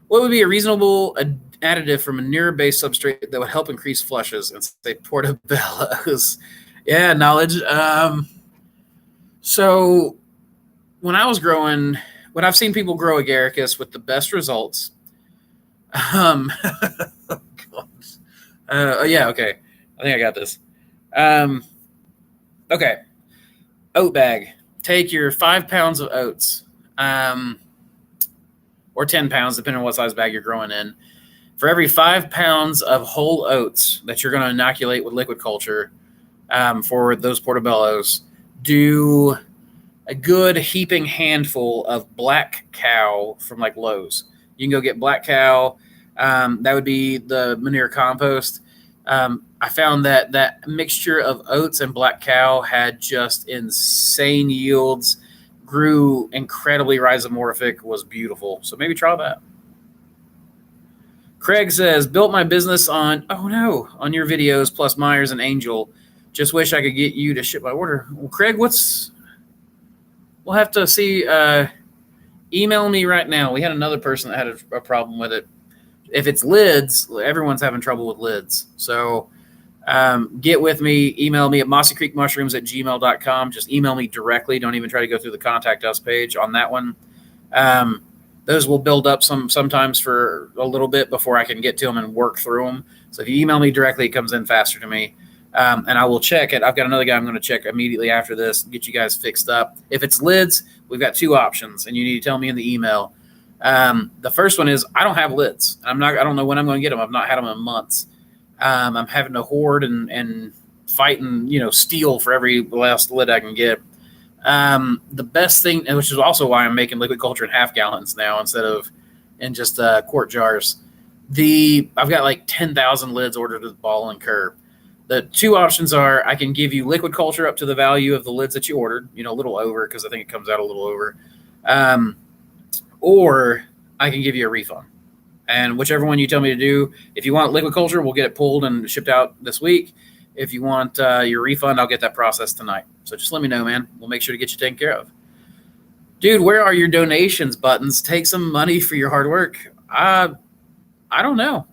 what would be a reasonable additive for manure-based substrate that would help increase flushes and say portobellos? Yeah, knowledge. So when I was growing... When I've seen people grow agaricus with the best results, yeah, okay. I think I got this. Okay. Oat bag. Take your 5 pounds of oats, or 10 pounds, depending on what size bag you're growing in. For every 5 pounds of whole oats that you're going to inoculate with liquid culture for those portobellos, do a good heaping handful of black cow from like Lowe's. You can go get black cow. That would be the manure compost. I found that that mixture of oats and black cow had just insane yields, grew incredibly rhizomorphic, was beautiful. So maybe try that. Craig says, built my business on, oh no, on your videos plus Myers and Angel. Just wish I could get you to ship my order. Well, Craig, we'll have to see. Email me right now. We had another person that had a problem with it. If it's lids, everyone's having trouble with lids. So get with me. Email me at mossycreekmushrooms@gmail.com. Just email me directly. Don't even try to go through the contact us page on that one. Those will build up sometimes for a little bit before I can get to them and work through them. So if you email me directly, it comes in faster to me. And I will check it. I've got another guy I'm going to check immediately after this, get you guys fixed up. If it's lids, we've got two options, and you need to tell me in the email. The first one is I don't have lids. I don't know when I'm going to get them. I've not had them in months. I'm having to hoard and fight and steal for every last lid I can get. The best thing, which is also why I'm making liquid culture in half gallons now instead of in just quart jars. I've got like 10,000 lids ordered at Ball and Kerr. The two options are I can give you liquid culture up to the value of the lids that you ordered, a little over because I think it comes out a little over, or I can give you a refund. And whichever one you tell me to do, if you want liquid culture, we'll get it pulled and shipped out this week. If you want your refund, I'll get that processed tonight. So just let me know, man. We'll make sure to get you taken care of. Dude, where are your donations buttons? Take some money for your hard work. I don't know.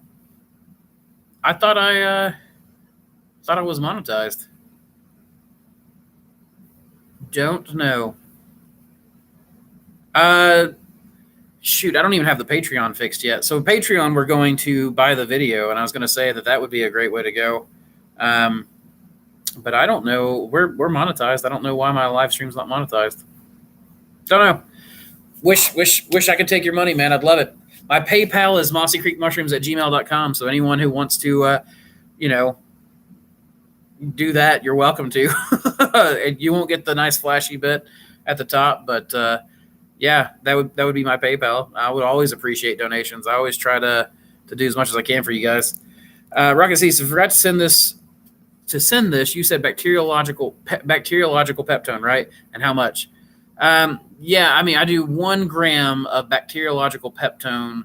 I thought I was monetized. Don't know. Shoot, I don't even have the Patreon fixed yet. So Patreon, we're going to buy the video, and I was going to say that would be a great way to go. But I don't know. We're monetized. I don't know why my live stream's not monetized. Don't know. Wish I could take your money, man. I'd love it. My PayPal is mossycreekmushrooms@gmail.com. So anyone who wants to, do that, you're welcome to. You won't get the nice flashy bit at the top, but yeah, that would be my PayPal. I would always appreciate donations. I always try to do as much as I can for you guys. Rocket Seas, I forgot to send this. You said bacteriological peptone, right? And how much? Yeah, I mean, I do 1 gram of bacteriological peptone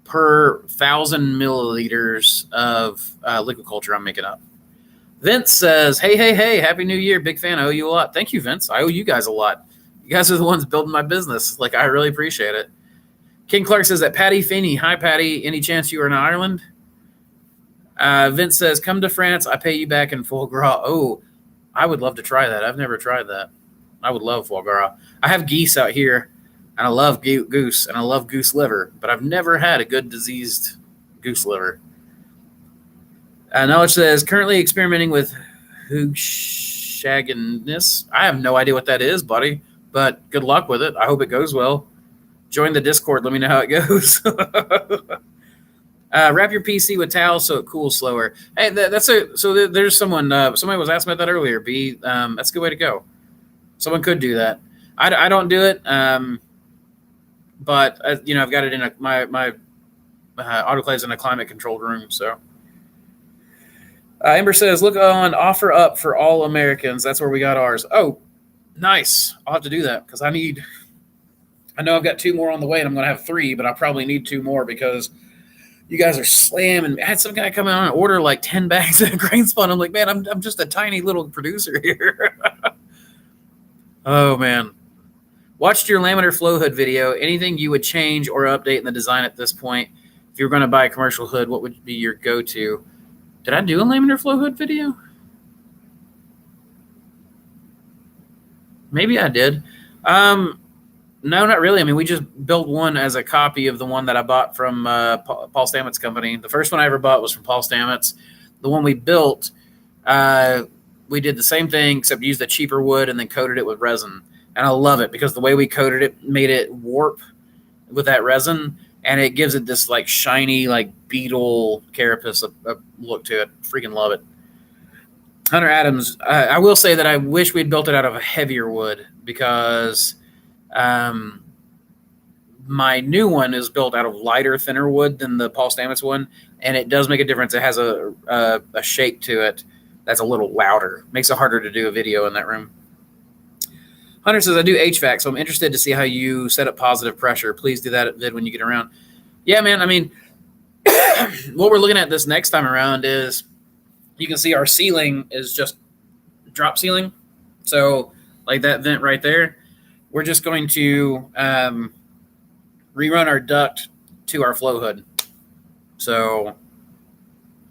per 1,000 milliliters of liquid culture I'm making up. Vince says, hey, Happy New Year. Big fan. I owe you a lot. Thank you, Vince. I owe you guys a lot. You guys are the ones building my business. Like, I really appreciate it. King Clark says that Patty Finney. Hi, Patty. Any chance you are in Ireland? Vince says, come to France. I pay you back in foie gras. Oh, I would love to try that. I've never tried that. I would love foie gras. I have geese out here, and I love goose, and I love goose liver, but I've never had a good diseased goose liver. Knowledge says, currently experimenting with Hoogshaginess. I have no idea what that is, buddy, but good luck with it. I hope it goes well. Join the Discord. Let me know how it goes. Wrap your PC with towels so it cools slower. Hey, there's someone. Somebody was asking about that earlier. That's a good way to go. Someone could do that. I don't do it, but I've got it in my autoclaves in a climate controlled room. So, Ember says, look on Offer Up for all Americans. That's where we got ours. Oh, nice. I'll have to do that because I know I've got 2 more on the way, and I'm going to have 3, but I probably need 2 more because you guys are slamming. I had some guy come out and order like 10 bags of grain spawn. I'm like, man, I'm just a tiny little producer here. Oh, man. Watched your laminar flow hood video. Anything you would change or update in the design at this point? If you were going to buy a commercial hood, what would be your go-to? Did I do a laminar flow hood video? Maybe I did. No, not really. I mean, we just built one as a copy of the one that I bought from Paul Stamets' company. The first one I ever bought was from Paul Stamets. The one we built, we did the same thing except used a cheaper wood and then coated it with resin. And I love it because the way we coated it made it warp with that resin, and it gives it this like shiny, like beetle carapace look to it. Freaking love it. Hunter Adams, I will say that I wish we'd built it out of a heavier wood. because my new one is built out of lighter, thinner wood than the Paul Stamets one, and it does make a difference. It has a shake to it that's a little louder. Makes it harder to do a video in that room. Hunter says, I do HVAC, so I'm interested to see how you set up positive pressure. Please do that at vid when you get around. Yeah, man, I mean, what we're looking at this next time around is you can see our ceiling is just drop ceiling. So like that vent right there, we're just going to rerun our duct to our flow hood. So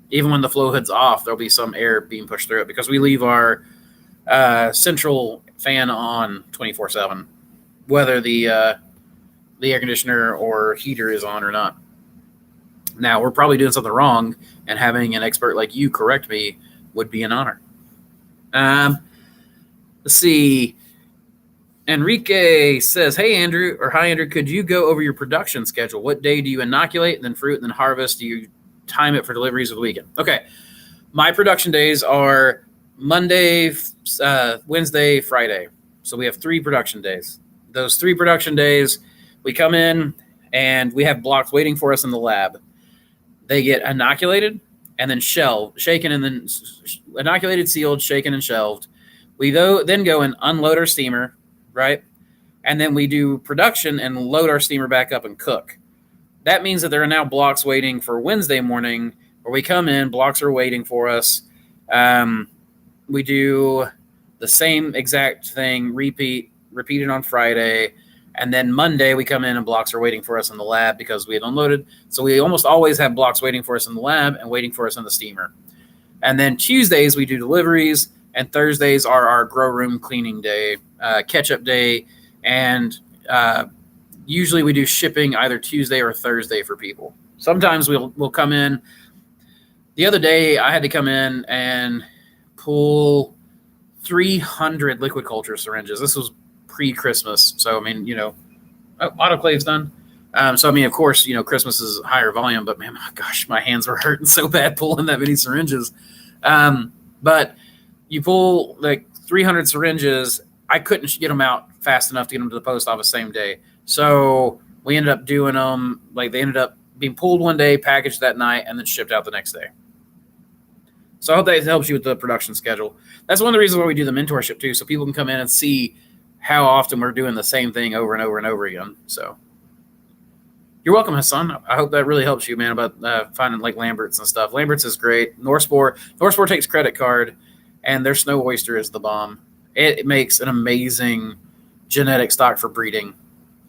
even when the flow hood's off, there'll be some air being pushed through it because we leave our central fan on 24/7, whether the air conditioner or heater is on or not. Now, we're probably doing something wrong, and having an expert like you correct me would be an honor. Let's see. Enrique says, hey, Andrew, or hi, Andrew, could you go over your production schedule? What day do you inoculate and then fruit and then harvest? Do you time it for deliveries of the weekend? Okay. My production days are Monday, Wednesday, Friday. So we have 3 production days. Those 3 production days, we come in and we have blocks waiting for us in the lab. They get inoculated and then shaken and then inoculated, sealed, shaken, and shelved. We then go and unload our steamer, right? And then we do production and load our steamer back up and cook. That means that there are now blocks waiting for Wednesday morning where we come in, blocks are waiting for us. We do the same exact thing, repeat it on Friday. And then Monday we come in and blocks are waiting for us in the lab because we had unloaded. So we almost always have blocks waiting for us in the lab and waiting for us in the steamer. And then Tuesdays we do deliveries, and Thursdays are our grow room cleaning day, catch-up day, and usually we do shipping either Tuesday or Thursday for people. Sometimes we'll come in. The other day I had to come in and pull 300 liquid culture syringes. This was pre-Christmas, so I mean, autoclave's done. So I mean, of course, Christmas is higher volume, but man, my gosh, my hands were hurting so bad pulling that many syringes. But you pull like 300 syringes. I couldn't get them out fast enough to get them to the post office same day. So we ended up doing them, like they ended up being pulled one day, packaged that night, and then shipped out the next day. So I hope that helps you with the production schedule. That's one of the reasons why we do the mentorship too, so people can come in and see how often we're doing the same thing over and over and over again. So you're welcome, Hassan. I hope that really helps you, man, about finding like Lambert's and stuff. Lambert's is great. Northspore takes credit card, and their snow oyster is the bomb. It makes an amazing genetic stock for breeding.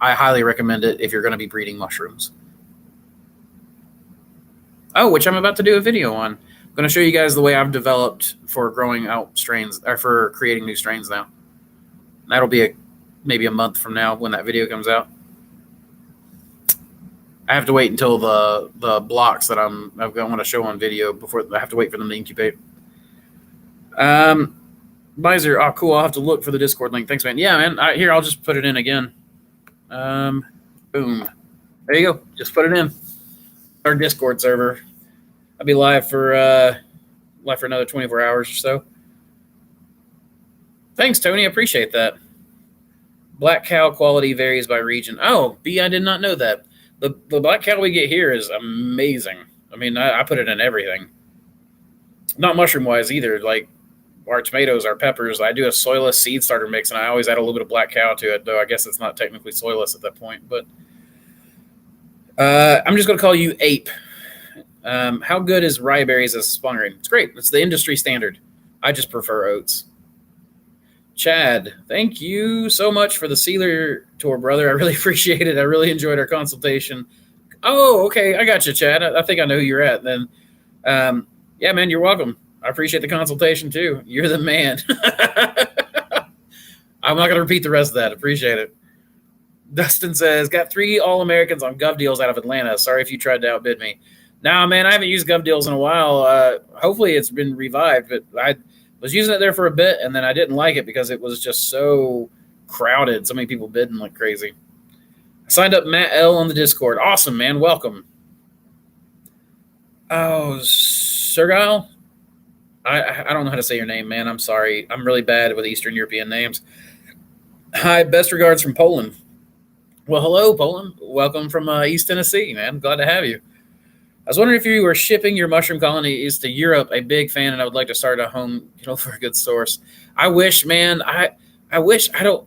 I highly recommend it if you're going to be breeding mushrooms. Oh, which I'm about to do a video on. I'm going to show you guys the way I've developed for growing out strains, or for creating new strains now. That'll be maybe a month from now when that video comes out. I have to wait until the blocks that I want to show on video before I have to wait for them to incubate. Miser, oh cool. I'll have to look for the Discord link. Thanks, man. Yeah, man. Here, I'll just put it in again. Boom. There you go. Just put it in. Our Discord server. I'll be live for another 24 hours or so. Thanks, Tony. I appreciate that. Black cow quality varies by region. Oh, B, I did not know that. The black cow we get here is amazing. I mean, I put it in everything. Not mushroom-wise either. Like our tomatoes, our peppers, I do a soilless seed starter mix, and I always add a little bit of black cow to it, though I guess it's not technically soilless at that point. But I'm just going to call you Ape. How good is rye berries as spawn grain? It's great. It's the industry standard. I just prefer oats. Chad, thank you so much for the sealer tour, brother. I really appreciate it. I really enjoyed our consultation. Oh, okay. I got you, Chad. I think I know who you're at then. Yeah, man, you're welcome. I appreciate the consultation too. You're the man. I'm not going to repeat the rest of that. Appreciate it. Dustin says, got 3 All-Americans on Gov Deals out of Atlanta. Sorry if you tried to outbid me. Nah, man, I haven't used Gov Deals in a while. Hopefully it's been revived, but I was using it there for a bit, and then I didn't like it because it was just so crowded. So many people bidding like crazy. I signed up Matt L on the Discord. Awesome, man. Welcome. Oh, Sergile? I don't know how to say your name, man. I'm sorry. I'm really bad with Eastern European names. Hi, best regards from Poland. Well, hello, Poland. Welcome from East Tennessee, man. Glad to have you. I was wondering if you were shipping your mushroom colonies to Europe. A big fan, and I would like to start a home, for a good source. I wish, man. I wish I don't.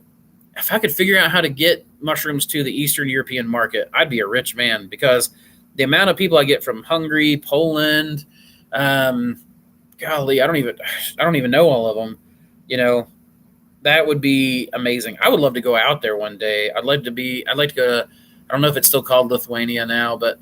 If I could figure out how to get mushrooms to the Eastern European market, I'd be a rich man because the amount of people I get from Hungary, Poland, um, golly, I don't even know all of them. You know, that would be amazing. I would love to go out there one day. I'd like to go. I don't know if it's still called Lithuania now, but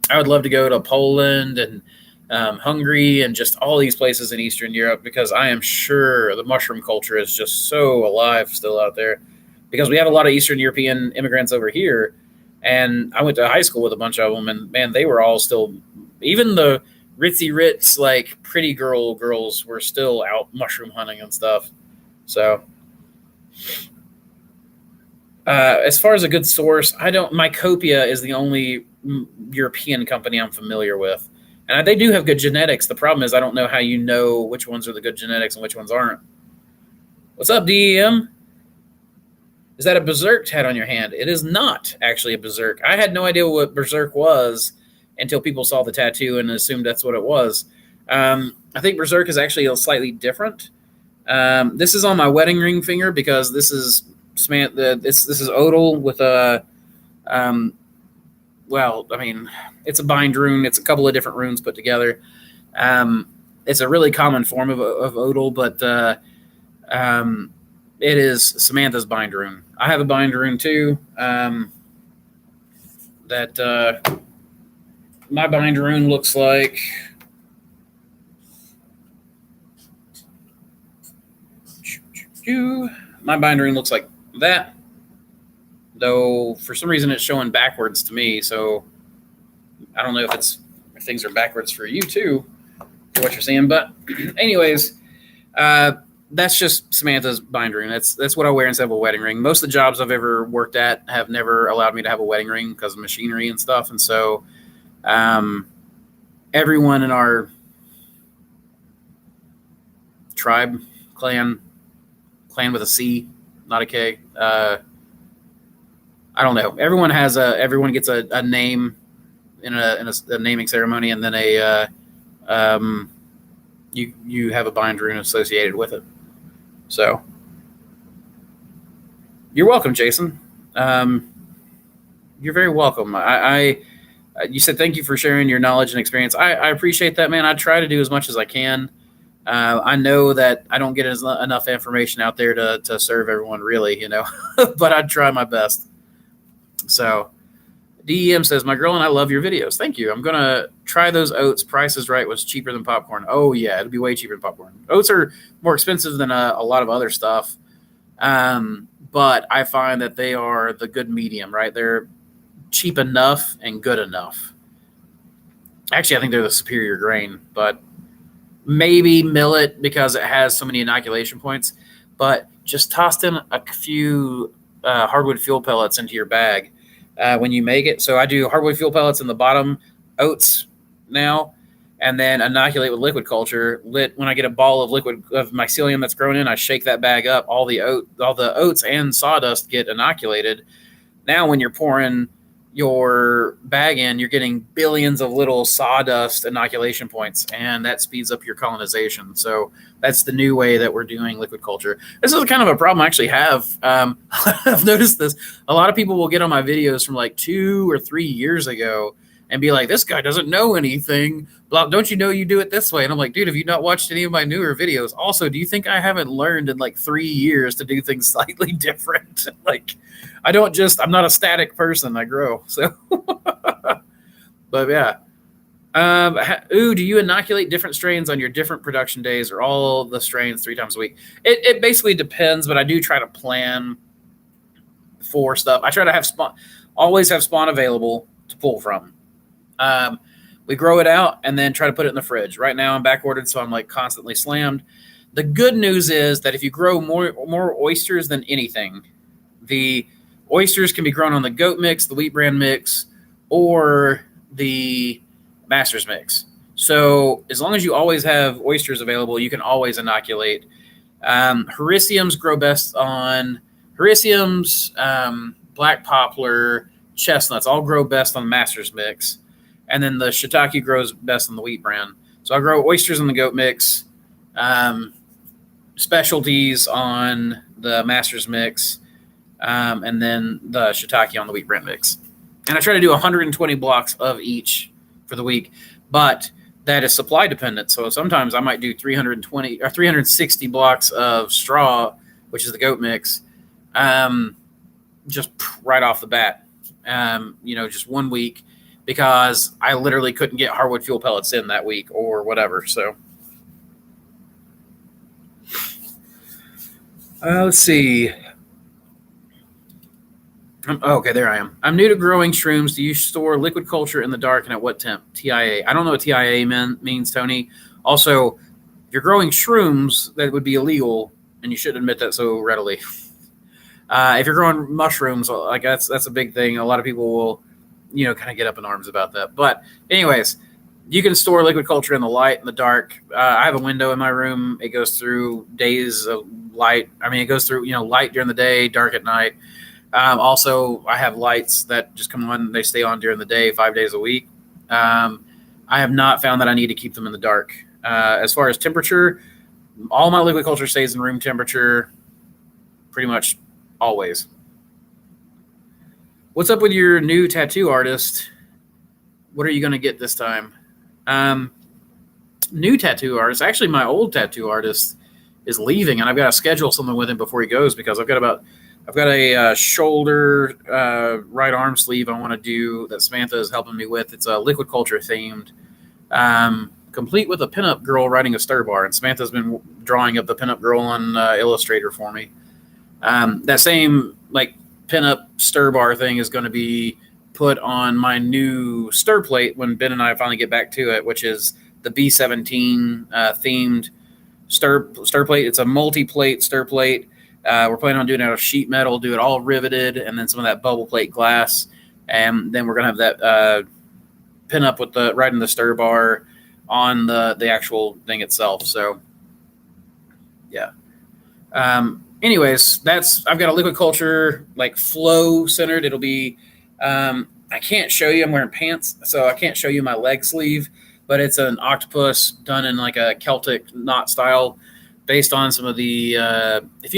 I would love to go to Poland and Hungary and just all these places in Eastern Europe because I am sure the mushroom culture is just so alive still out there because we have a lot of Eastern European immigrants over here. And I went to high school with a bunch of them, and man, they were all still, even the ritzy ritz, like pretty girls were still out mushroom hunting and stuff. So, as far as a good source, I don't. Mycopia is the only European company I'm familiar with, and they do have good genetics. The problem is I don't know how you know which ones are the good genetics and which ones aren't. What's up, DEM? Is that a berserk tat on your hand? It is not actually a berserk. I had no idea what berserk was until people saw the tattoo and assumed that's what it was. I think berserk is actually slightly different. This is on my wedding ring finger because this is this is odal with a well, I mean, it's a bind rune. It's a couple of different runes put together. It's a really common form of odal, but it is Samantha's bind rune. I have a bind rune too. That my bind rune looks like. My bind rune looks like that. Though for some reason it's showing backwards to me, so I don't know if things are backwards for you too, for what you're seeing. But anyways, that's just Samantha's bind ring. That's what I wear instead of a wedding ring. Most of the jobs I've ever worked at have never allowed me to have a wedding ring because of machinery and stuff. And so everyone in our tribe, clan with a C, not a K. I don't know. Everyone gets a name in a naming ceremony, and then you have a bind rune associated with it. So you're welcome, Jason. You're very welcome. You said thank you for sharing your knowledge and experience. I appreciate that, man. I try to do as much as I can. I know that I don't get enough information out there to serve everyone, really, but I try my best. So DEM says, my girl and I love your videos. Thank you. I'm going to try those oats. Price is Right was cheaper than popcorn. Oh, yeah, it'll be way cheaper than popcorn. Oats are more expensive than a lot of other stuff. But I find that they are the good medium, right? They're cheap enough and good enough. Actually, I think they're the superior grain, but maybe millet because it has so many inoculation points. But just toss in a few hardwood fuel pellets into your bag when you make it. So I do hardwood fuel pellets in the bottom, oats now, and then inoculate with liquid culture. When I get a ball of mycelium that's grown in, I shake that bag up. All the oats and sawdust get inoculated. Now when you're pouring your bag in, you're getting billions of little sawdust inoculation points, and that speeds up your colonization. So that's the new way that we're doing liquid culture. This is kind of a problem I actually have. I've noticed this. A lot of people will get on my videos from like 2 or 3 years ago and be like, this guy doesn't know anything. Blah, don't you know you do it this way? And I'm like, dude, have you not watched any of my newer videos? Also, do you think I haven't learned in like 3 years to do things slightly different? I'm not a static person. I grow. So, but yeah. Do you inoculate different strains on your different production days or all the strains 3 times a week? It basically depends, but I do try to plan for stuff. I try to always have spawn available to pull from. We grow it out and then try to put it in the fridge. Right now I'm back ordered, so I'm like constantly slammed. The good news is that if you grow more oysters than anything, the oysters can be grown on the goat mix, the wheat bran mix, or the master's mix. So as long as you always have oysters available, you can always inoculate. Hericiums grow best on Hericiums, black poplar, chestnuts all grow best on the master's mix. And then the shiitake grows best on the wheat bran. So I grow oysters in the goat mix, specialties on the master's mix, and then the shiitake on the wheat bran mix. And I try to do 120 blocks of each for the week, but that is supply dependent. So sometimes I might do 320 or 360 blocks of straw, which is the goat mix, just right off the bat, just 1 week, because I literally couldn't get hardwood fuel pellets in that week or whatever. So let's see. Okay, there I am. I'm new to growing shrooms. Do you store liquid culture in the dark, and at what temp? TIA. I don't know what TIA means, Tony. Also, if you're growing shrooms, that would be illegal, and you shouldn't admit that so readily. If you're growing mushrooms, like that's a big thing. A lot of people will, kind of get up in arms about that. But anyways, you can store liquid culture in the light and the dark. I have a window in my room. It goes through days of light. I mean, it goes through, light during the day, dark at night. Also, I have lights that just come on. They stay on during the day, 5 days a week. I have not found that I need to keep them in the dark. As far as temperature, all my liquid culture stays in room temperature pretty much always. What's up with your new tattoo artist? What are you going to get this time? New tattoo artist. Actually, my old tattoo artist is leaving, and I've got to schedule something with him before he goes, because I've got a shoulder, right arm sleeve I want to do that Samantha is helping me with. It's a liquid culture themed, complete with a pinup girl riding a stir bar. And Samantha's been drawing up the pinup girl on Illustrator for me. That same pinup stir bar thing is going to be put on my new stir plate when Ben and I finally get back to it, which is the B17 themed stir plate. It's a multi-plate stir plate. We're planning on doing it out of sheet metal, do it all riveted, and then some of that bubble plate glass. And then we're going to have that pin up with the right in the stir bar on the actual thing itself. So, yeah. Anyways, I've got a liquid culture flow centered. It'll be, I can't show you, I'm wearing pants, so I can't show you my leg sleeve, but it's an octopus done in a Celtic knot style, based on some of the, if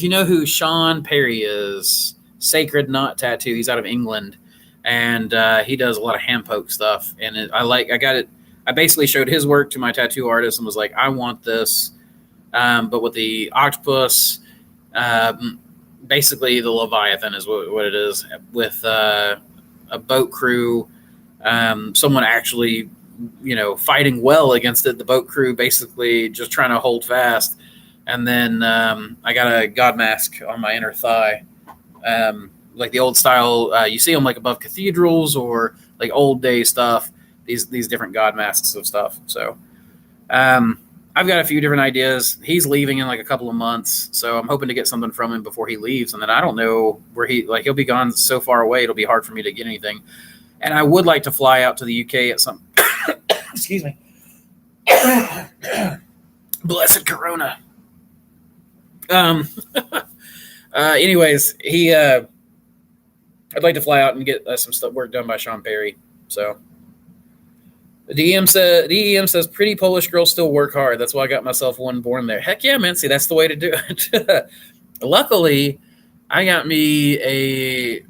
you know who Sean Perry is, Sacred Knot Tattoo, he's out of England, and he does a lot of hand poke stuff. And I basically showed his work to my tattoo artist and was like, I want this, but with the octopus, basically the Leviathan is what it is, with a boat crew, someone actually fighting well against it. The boat crew basically just trying to hold fast. And then I got a god mask on my inner thigh, like the old style. You see them above cathedrals or old day stuff. These different god masks of stuff. So I've got a few different ideas. He's leaving in a couple of months, so I'm hoping to get something from him before he leaves. And then I don't know where he'll be gone so far away. It'll be hard for me to get anything. And I would like to fly out to the UK at some. Excuse me. Blessed Corona. Anyways, I'd like to fly out and get some stuff work done by Sean Perry. So the DEM says pretty Polish girls still work hard. That's why I got myself one born there. Heck yeah, man. See, that's the way to do it. Luckily, I got me a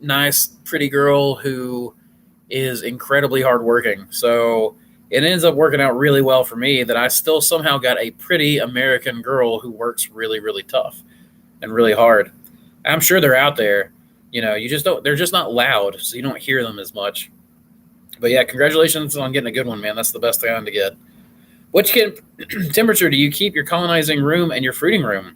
nice, pretty girl who is incredibly hardworking. So it ends up working out really well for me that I still somehow got a pretty American girl who works really, really tough and really hard. I'm sure they're out there. They're just not loud, so you don't hear them as much. But yeah, congratulations on getting a good one, man. That's the best time to get. What temperature do you keep your colonizing room and your fruiting room?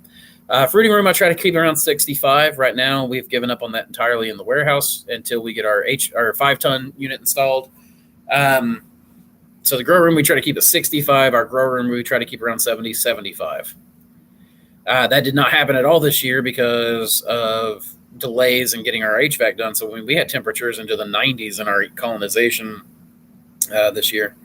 Fruiting room, I try to keep around 65. Right now, we've given up on that entirely in the warehouse until we get our 5-ton unit installed. So the grow room, we try to keep at 65. Our grow room, we try to keep around 70, 75. That did not happen at all this year because of delays in getting our HVAC done. So we had temperatures into the 90s in our colonization this year.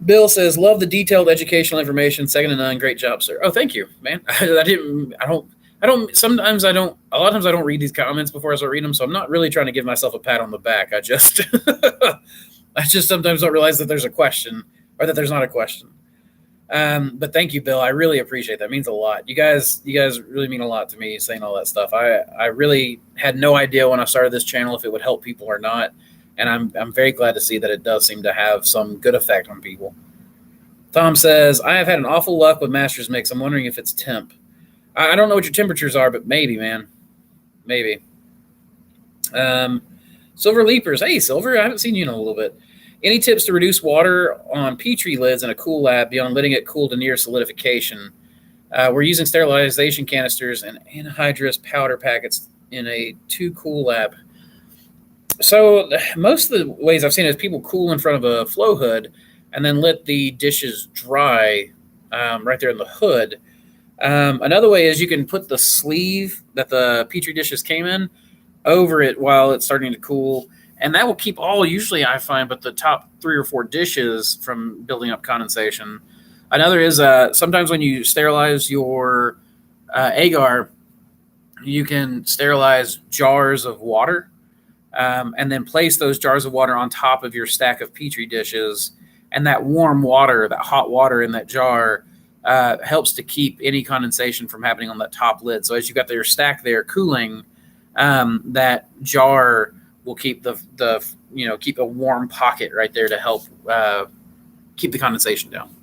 Bill says, love the detailed educational information. Second to none. Great job, sir. Oh, thank you, man. I A lot of times I don't read these comments before I start reading them, so I'm not really trying to give myself a pat on the back. I just I just sometimes don't realize that there's a question or that there's not a question. But thank you, Bill. I really appreciate that. It means a lot. You guys really mean a lot to me saying all that stuff. I really had no idea when I started this channel if it would help people or not. And I'm very glad to see that it does seem to have some good effect on people. Tom says, I have had an awful luck with Master's Mix. I'm wondering if it's temp. I don't know what your temperatures are, but maybe, man. Maybe. Silver Leapers. Hey, Silver, I haven't seen you in a little bit. Any tips to reduce water on Petri lids in a cool lab beyond letting it cool to near solidification? We're using sterilization canisters and anhydrous powder packets in a too cool lab. So most of the ways I've seen it is people cool in front of a flow hood and then let the dishes dry right there in the hood. Another way is you can put the sleeve that the Petri dishes came in over it while it's starting to cool. And that will keep usually I find, but the top 3 or 4 dishes from building up condensation. Another is sometimes when you sterilize your agar, you can sterilize jars of water and then place those jars of water on top of your stack of Petri dishes. And that warm water, that hot water in that jar helps to keep any condensation from happening on that top lid. So as you got your stack there cooling, that jar will keep keep a warm pocket right there to help keep the condensation down.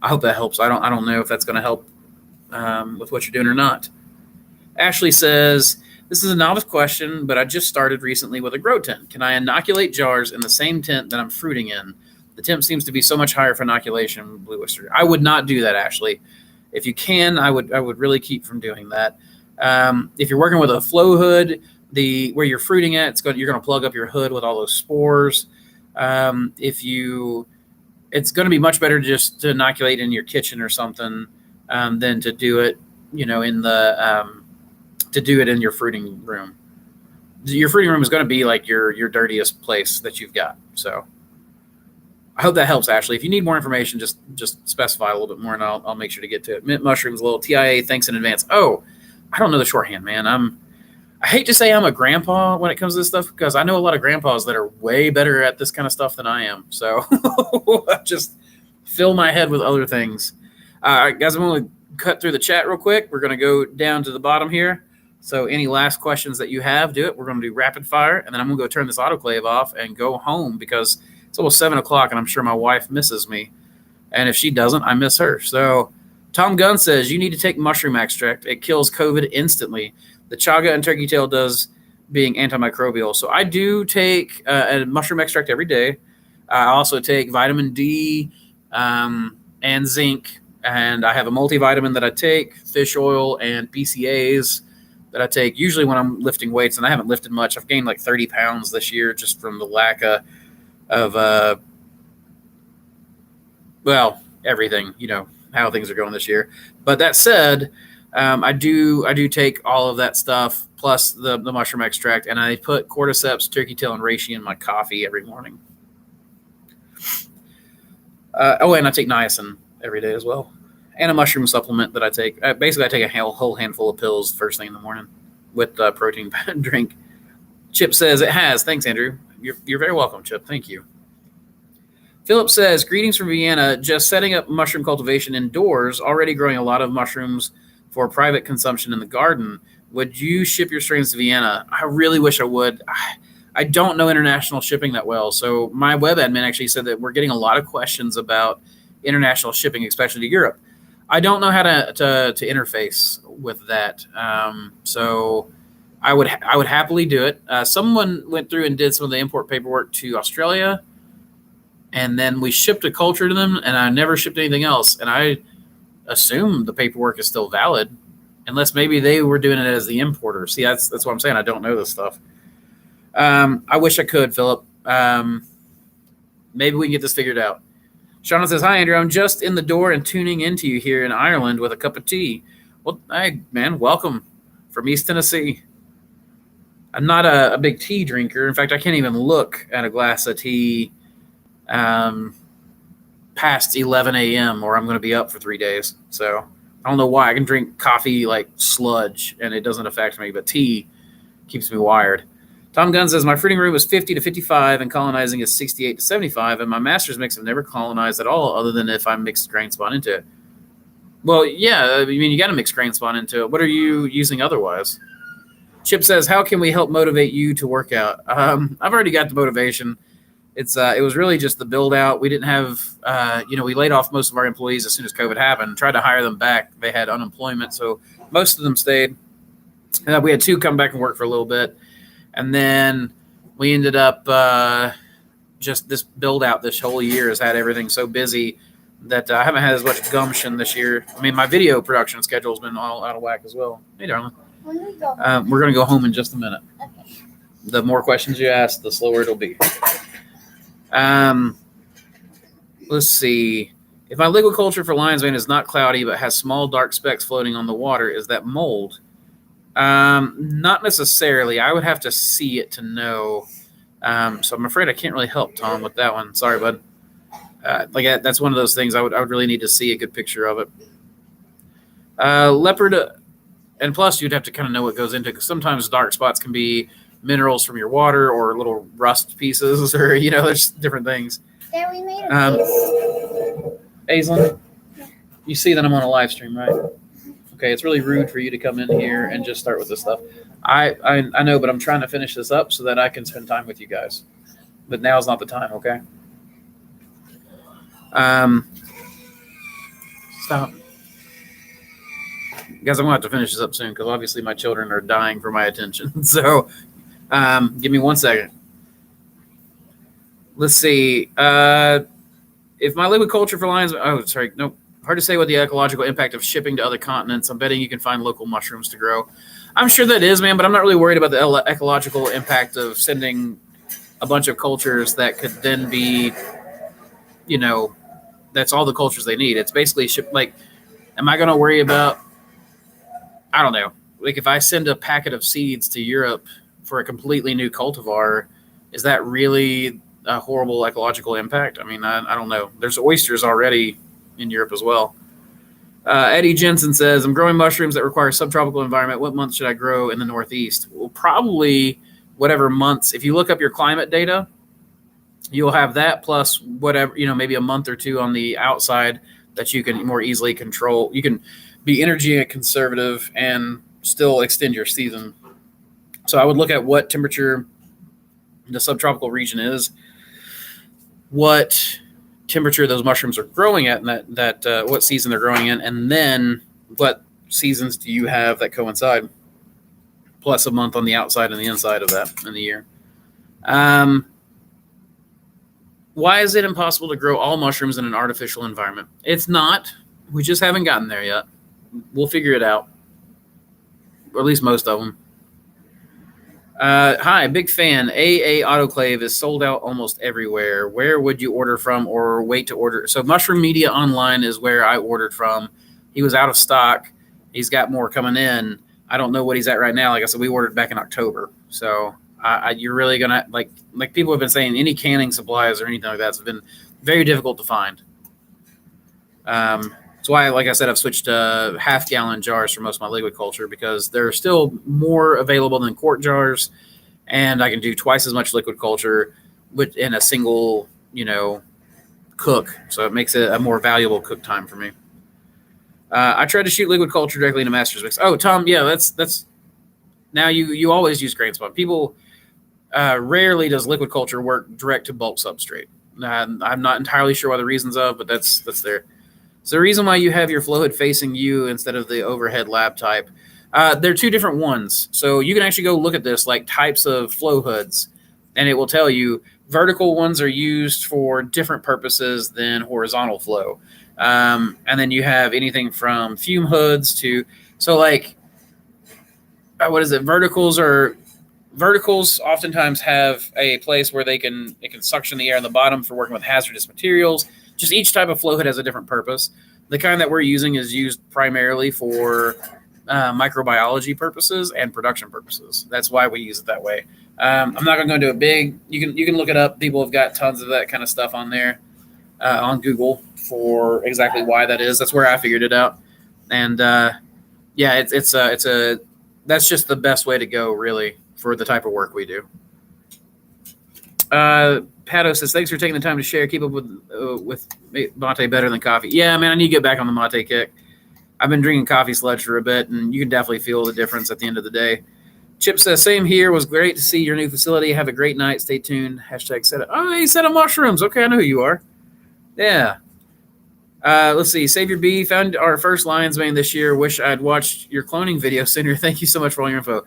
I hope that helps. I don't know if that's going to help with what you're doing or not. Ashley says, this is a novice question, but I just started recently with a grow tent. Can I inoculate jars in the same tent that I'm fruiting in? The temp seems to be so much higher for inoculation, Blue Oyster. I would not do that, Ashley. If you can, I would really keep from doing that. If you're working with a flow hood, where you're fruiting at, you're going to plug up your hood with all those spores. It's going to be much better just to inoculate in your kitchen or something than to do it, in your fruiting room. Your fruiting room is going to be like your dirtiest place that you've got. So I hope that helps, Ashley. If you need more information, just specify a little bit more, and I'll make sure to get to it. Mint mushrooms, little TIA. Thanks in advance. Oh, I don't know the shorthand, man. I hate to say I'm a grandpa when it comes to this stuff because I know a lot of grandpas that are way better at this kind of stuff than I am. So I just fill my head with other things. All right, guys, I'm going to cut through the chat real quick. We're going to go down to the bottom here. So any last questions that you have, do it. We're going to do rapid fire, and then I'm going to go turn this autoclave off and go home because it's almost 7 o'clock, and I'm sure my wife misses me. And if she doesn't, I miss her. So Tom Gunn says, you need to take mushroom extract. It kills COVID instantly. The chaga and turkey tail does, being antimicrobial. So I do take a mushroom extract every day. I also take vitamin D and zinc. And I have a multivitamin that I take, fish oil, and BCAAs that I take usually when I'm lifting weights. And I haven't lifted much. I've gained like 30 pounds this year just from the lack of everything, how things are going this year. But that said, I do take all of that stuff plus the mushroom extract, and I put cordyceps, turkey tail, and reishi in my coffee every morning. And I take niacin every day as well, and a mushroom supplement that I take. Basically, I take a whole handful of pills first thing in the morning with the protein drink. Chip says it has. Thanks, Andrew. You're very welcome, Chip. Thank you. Philip says, greetings from Vienna. Just setting up mushroom cultivation indoors, already growing a lot of mushrooms for private consumption in the garden. Would you ship your strains to Vienna? I really wish I would. I don't know international shipping that well. So my web admin actually said that we're getting a lot of questions about international shipping, especially to Europe. I don't know how to interface with that. So I would happily do it. Someone went through and did some of the import paperwork to Australia, and then we shipped a culture to them, and I never shipped anything else. And I assume the paperwork is still valid, unless maybe they were doing it as the importer. See, that's what I'm saying. I don't know this stuff. I wish I could, Philip. Maybe we can get this figured out. Shauna says, hi, Andrew. I'm just in the door and tuning into you here in Ireland with a cup of tea. Well, hey, man, welcome from East Tennessee. I'm not a big tea drinker. In fact, I can't even look at a glass of tea past 11 a.m. or I'm going to be up for 3 days. So I don't know why. I can drink coffee like sludge and it doesn't affect me, but tea keeps me wired. Tom Gunn says, my fruiting room is 50 to 55 and colonizing is 68 to 75, and my master's mix have never colonized at all other than if I mix grain spawn into it. Well, yeah, I mean, you got to mix grain spawn into it. What are you using otherwise? Chip says, how can we help motivate you to work out? I've already got the motivation. It was really just the build out. We didn't have, we laid off most of our employees as soon as COVID happened, tried to hire them back. They had unemployment, so most of them stayed. We had 2 come back and work for a little bit. And then we ended up just this build out this whole year has had everything so busy that I haven't had as much gumption this year. I mean, my video production schedule has been all out of whack as well. Hey, darling. We're going to go home in just a minute. Okay. The more questions you ask, the slower it'll be. Let's see. If my liquid culture for lion's mane is not cloudy but has small dark specks floating on the water, is that mold? Not necessarily. I would have to see it to know. So I'm afraid I can't really help Tom with that one. Sorry, bud. That's one of those things I would really need to see a good picture of it. Leopard, and plus you'd have to kind of know what goes into it because sometimes dark spots can be minerals from your water or little rust pieces or, there's different things. Yeah, we made a piece. Aislinn, you see that I'm on a live stream, right? Okay, it's really rude for you to come in here and just start with this stuff. I know, but I'm trying to finish this up so that I can spend time with you guys. But now's not the time, okay? Stop. Guys, I'm going to have to finish this up soon because obviously my children are dying for my attention. So give me 1 second. Let's see. If my liquid culture for lions... Oh, sorry. Nope. Hard to say what the ecological impact of shipping to other continents. I'm betting you can find local mushrooms to grow. I'm sure that is, man, but I'm not really worried about the ecological impact of sending a bunch of cultures that could then be, that's all the cultures they need. It's basically am I going to worry about, I don't know, like if I send a packet of seeds to Europe for a completely new cultivar, is that really a horrible ecological impact? I mean, I don't know. There's oysters already in Europe as well. Eddie Jensen says, I'm growing mushrooms that require subtropical environment. What month should I grow in the Northeast? Well, probably whatever months. If you look up your climate data, you'll have that plus whatever, maybe a month or 2 on the outside that you can more easily control. You can be energy conservative and still extend your season. So I would look at what temperature the subtropical region is, what temperature those mushrooms are growing at, and that what season they're growing in, and then what seasons do you have that coincide, plus a month on the outside and the inside of that in the year. Why is it impossible to grow all mushrooms in an artificial environment? It's not. We just haven't gotten there yet. We'll figure it out, or at least most of them. Hi, big fan. AA Autoclave is sold out almost everywhere. Where would you order from or wait to order? So Mushroom Media Online is where I ordered from. He was out of stock. He's got more coming in. I don't know what he's at right now. Like I said, we ordered back in October. So you're really going to, like people have been saying, any canning supplies or anything like that has been very difficult to find. That's why, like I said, I've switched to half-gallon jars for most of my liquid culture because they're still more available than quart jars, and I can do twice as much liquid culture in a single, cook. So it makes it a more valuable cook time for me. I tried to shoot liquid culture directly into master's mix. Oh, Tom, yeah, that's now you always use grain spawn. People rarely does liquid culture work direct to bulk substrate. I'm not entirely sure why the reasons of, but that's there. So the reason why you have your flow hood facing you instead of the overhead lab type, they're 2 different ones. So you can actually go look at this, like types of flow hoods, and it will tell you vertical ones are used for different purposes than horizontal flow. And then you have anything from fume hoods to, so like, what is it? Verticals oftentimes have a place where it can suction the air in the bottom for working with hazardous materials. Just each type of flow hood has a different purpose. The kind that we're using is used primarily for microbiology purposes and production purposes. That's why we use it that way. I'm not going to go into a big. You can look it up. People have got tons of that kind of stuff on there on Google for exactly why that is. That's where I figured it out. And yeah, it's a that's just the best way to go, really, for the type of work we do. Pato says, thanks for taking the time to share. Keep up with mate better than coffee. Yeah, man, I need to get back on the mate kick. I've been drinking coffee sludge for a bit, and you can definitely feel the difference at the end of the day. Chip says, same here. Was great to see your new facility. Have a great night. Stay tuned. Hashtag set up. Oh, he said on mushrooms. Okay, I know who you are. Yeah. Let's see. Save Your Bee found our first lion's mane this year. Wish I'd watched your cloning video sooner. Thank you so much for all your info.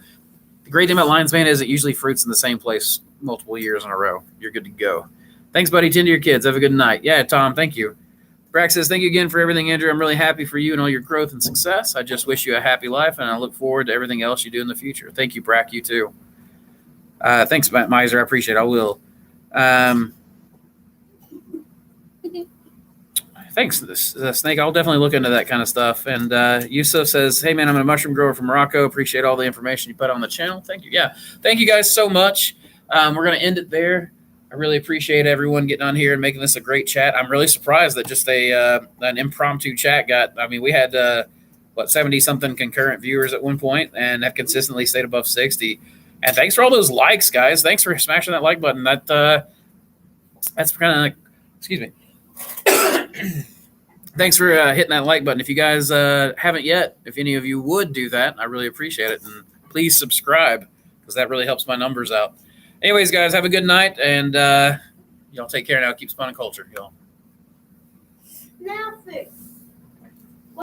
The great thing about lion's mane is it usually fruits in the same place multiple years in a row. You're good to go. Thanks, buddy. Tend to your kids. Have a good night. Yeah, Tom, thank you. Brax says, thank you again for everything, Andrew. I'm really happy for you and all your growth and success. I just wish you a happy life, and I look forward to everything else you do in the future. Thank you, Brack. You too. Thanks, Miser. I appreciate it. I will. Thanks, Snake. I'll definitely look into that kind of stuff. And Yusuf says, hey, man, I'm a mushroom grower from Morocco. Appreciate all the information you put on the channel. Thank you. Yeah, thank you guys so much. We're going to end it there. I really appreciate everyone getting on here and making this a great chat. I'm really surprised that just an impromptu chat we had, 70-something concurrent viewers at one point and have consistently stayed above 60. And thanks for all those likes, guys. Thanks for smashing that like button. That's kind of, excuse me. Thanks for hitting that like button. If you guys haven't yet, if any of you would do that, I really appreciate it. And please subscribe because that really helps my numbers out. Anyways, guys, have a good night, and y'all take care now. Keep spawning culture, y'all. Now fix.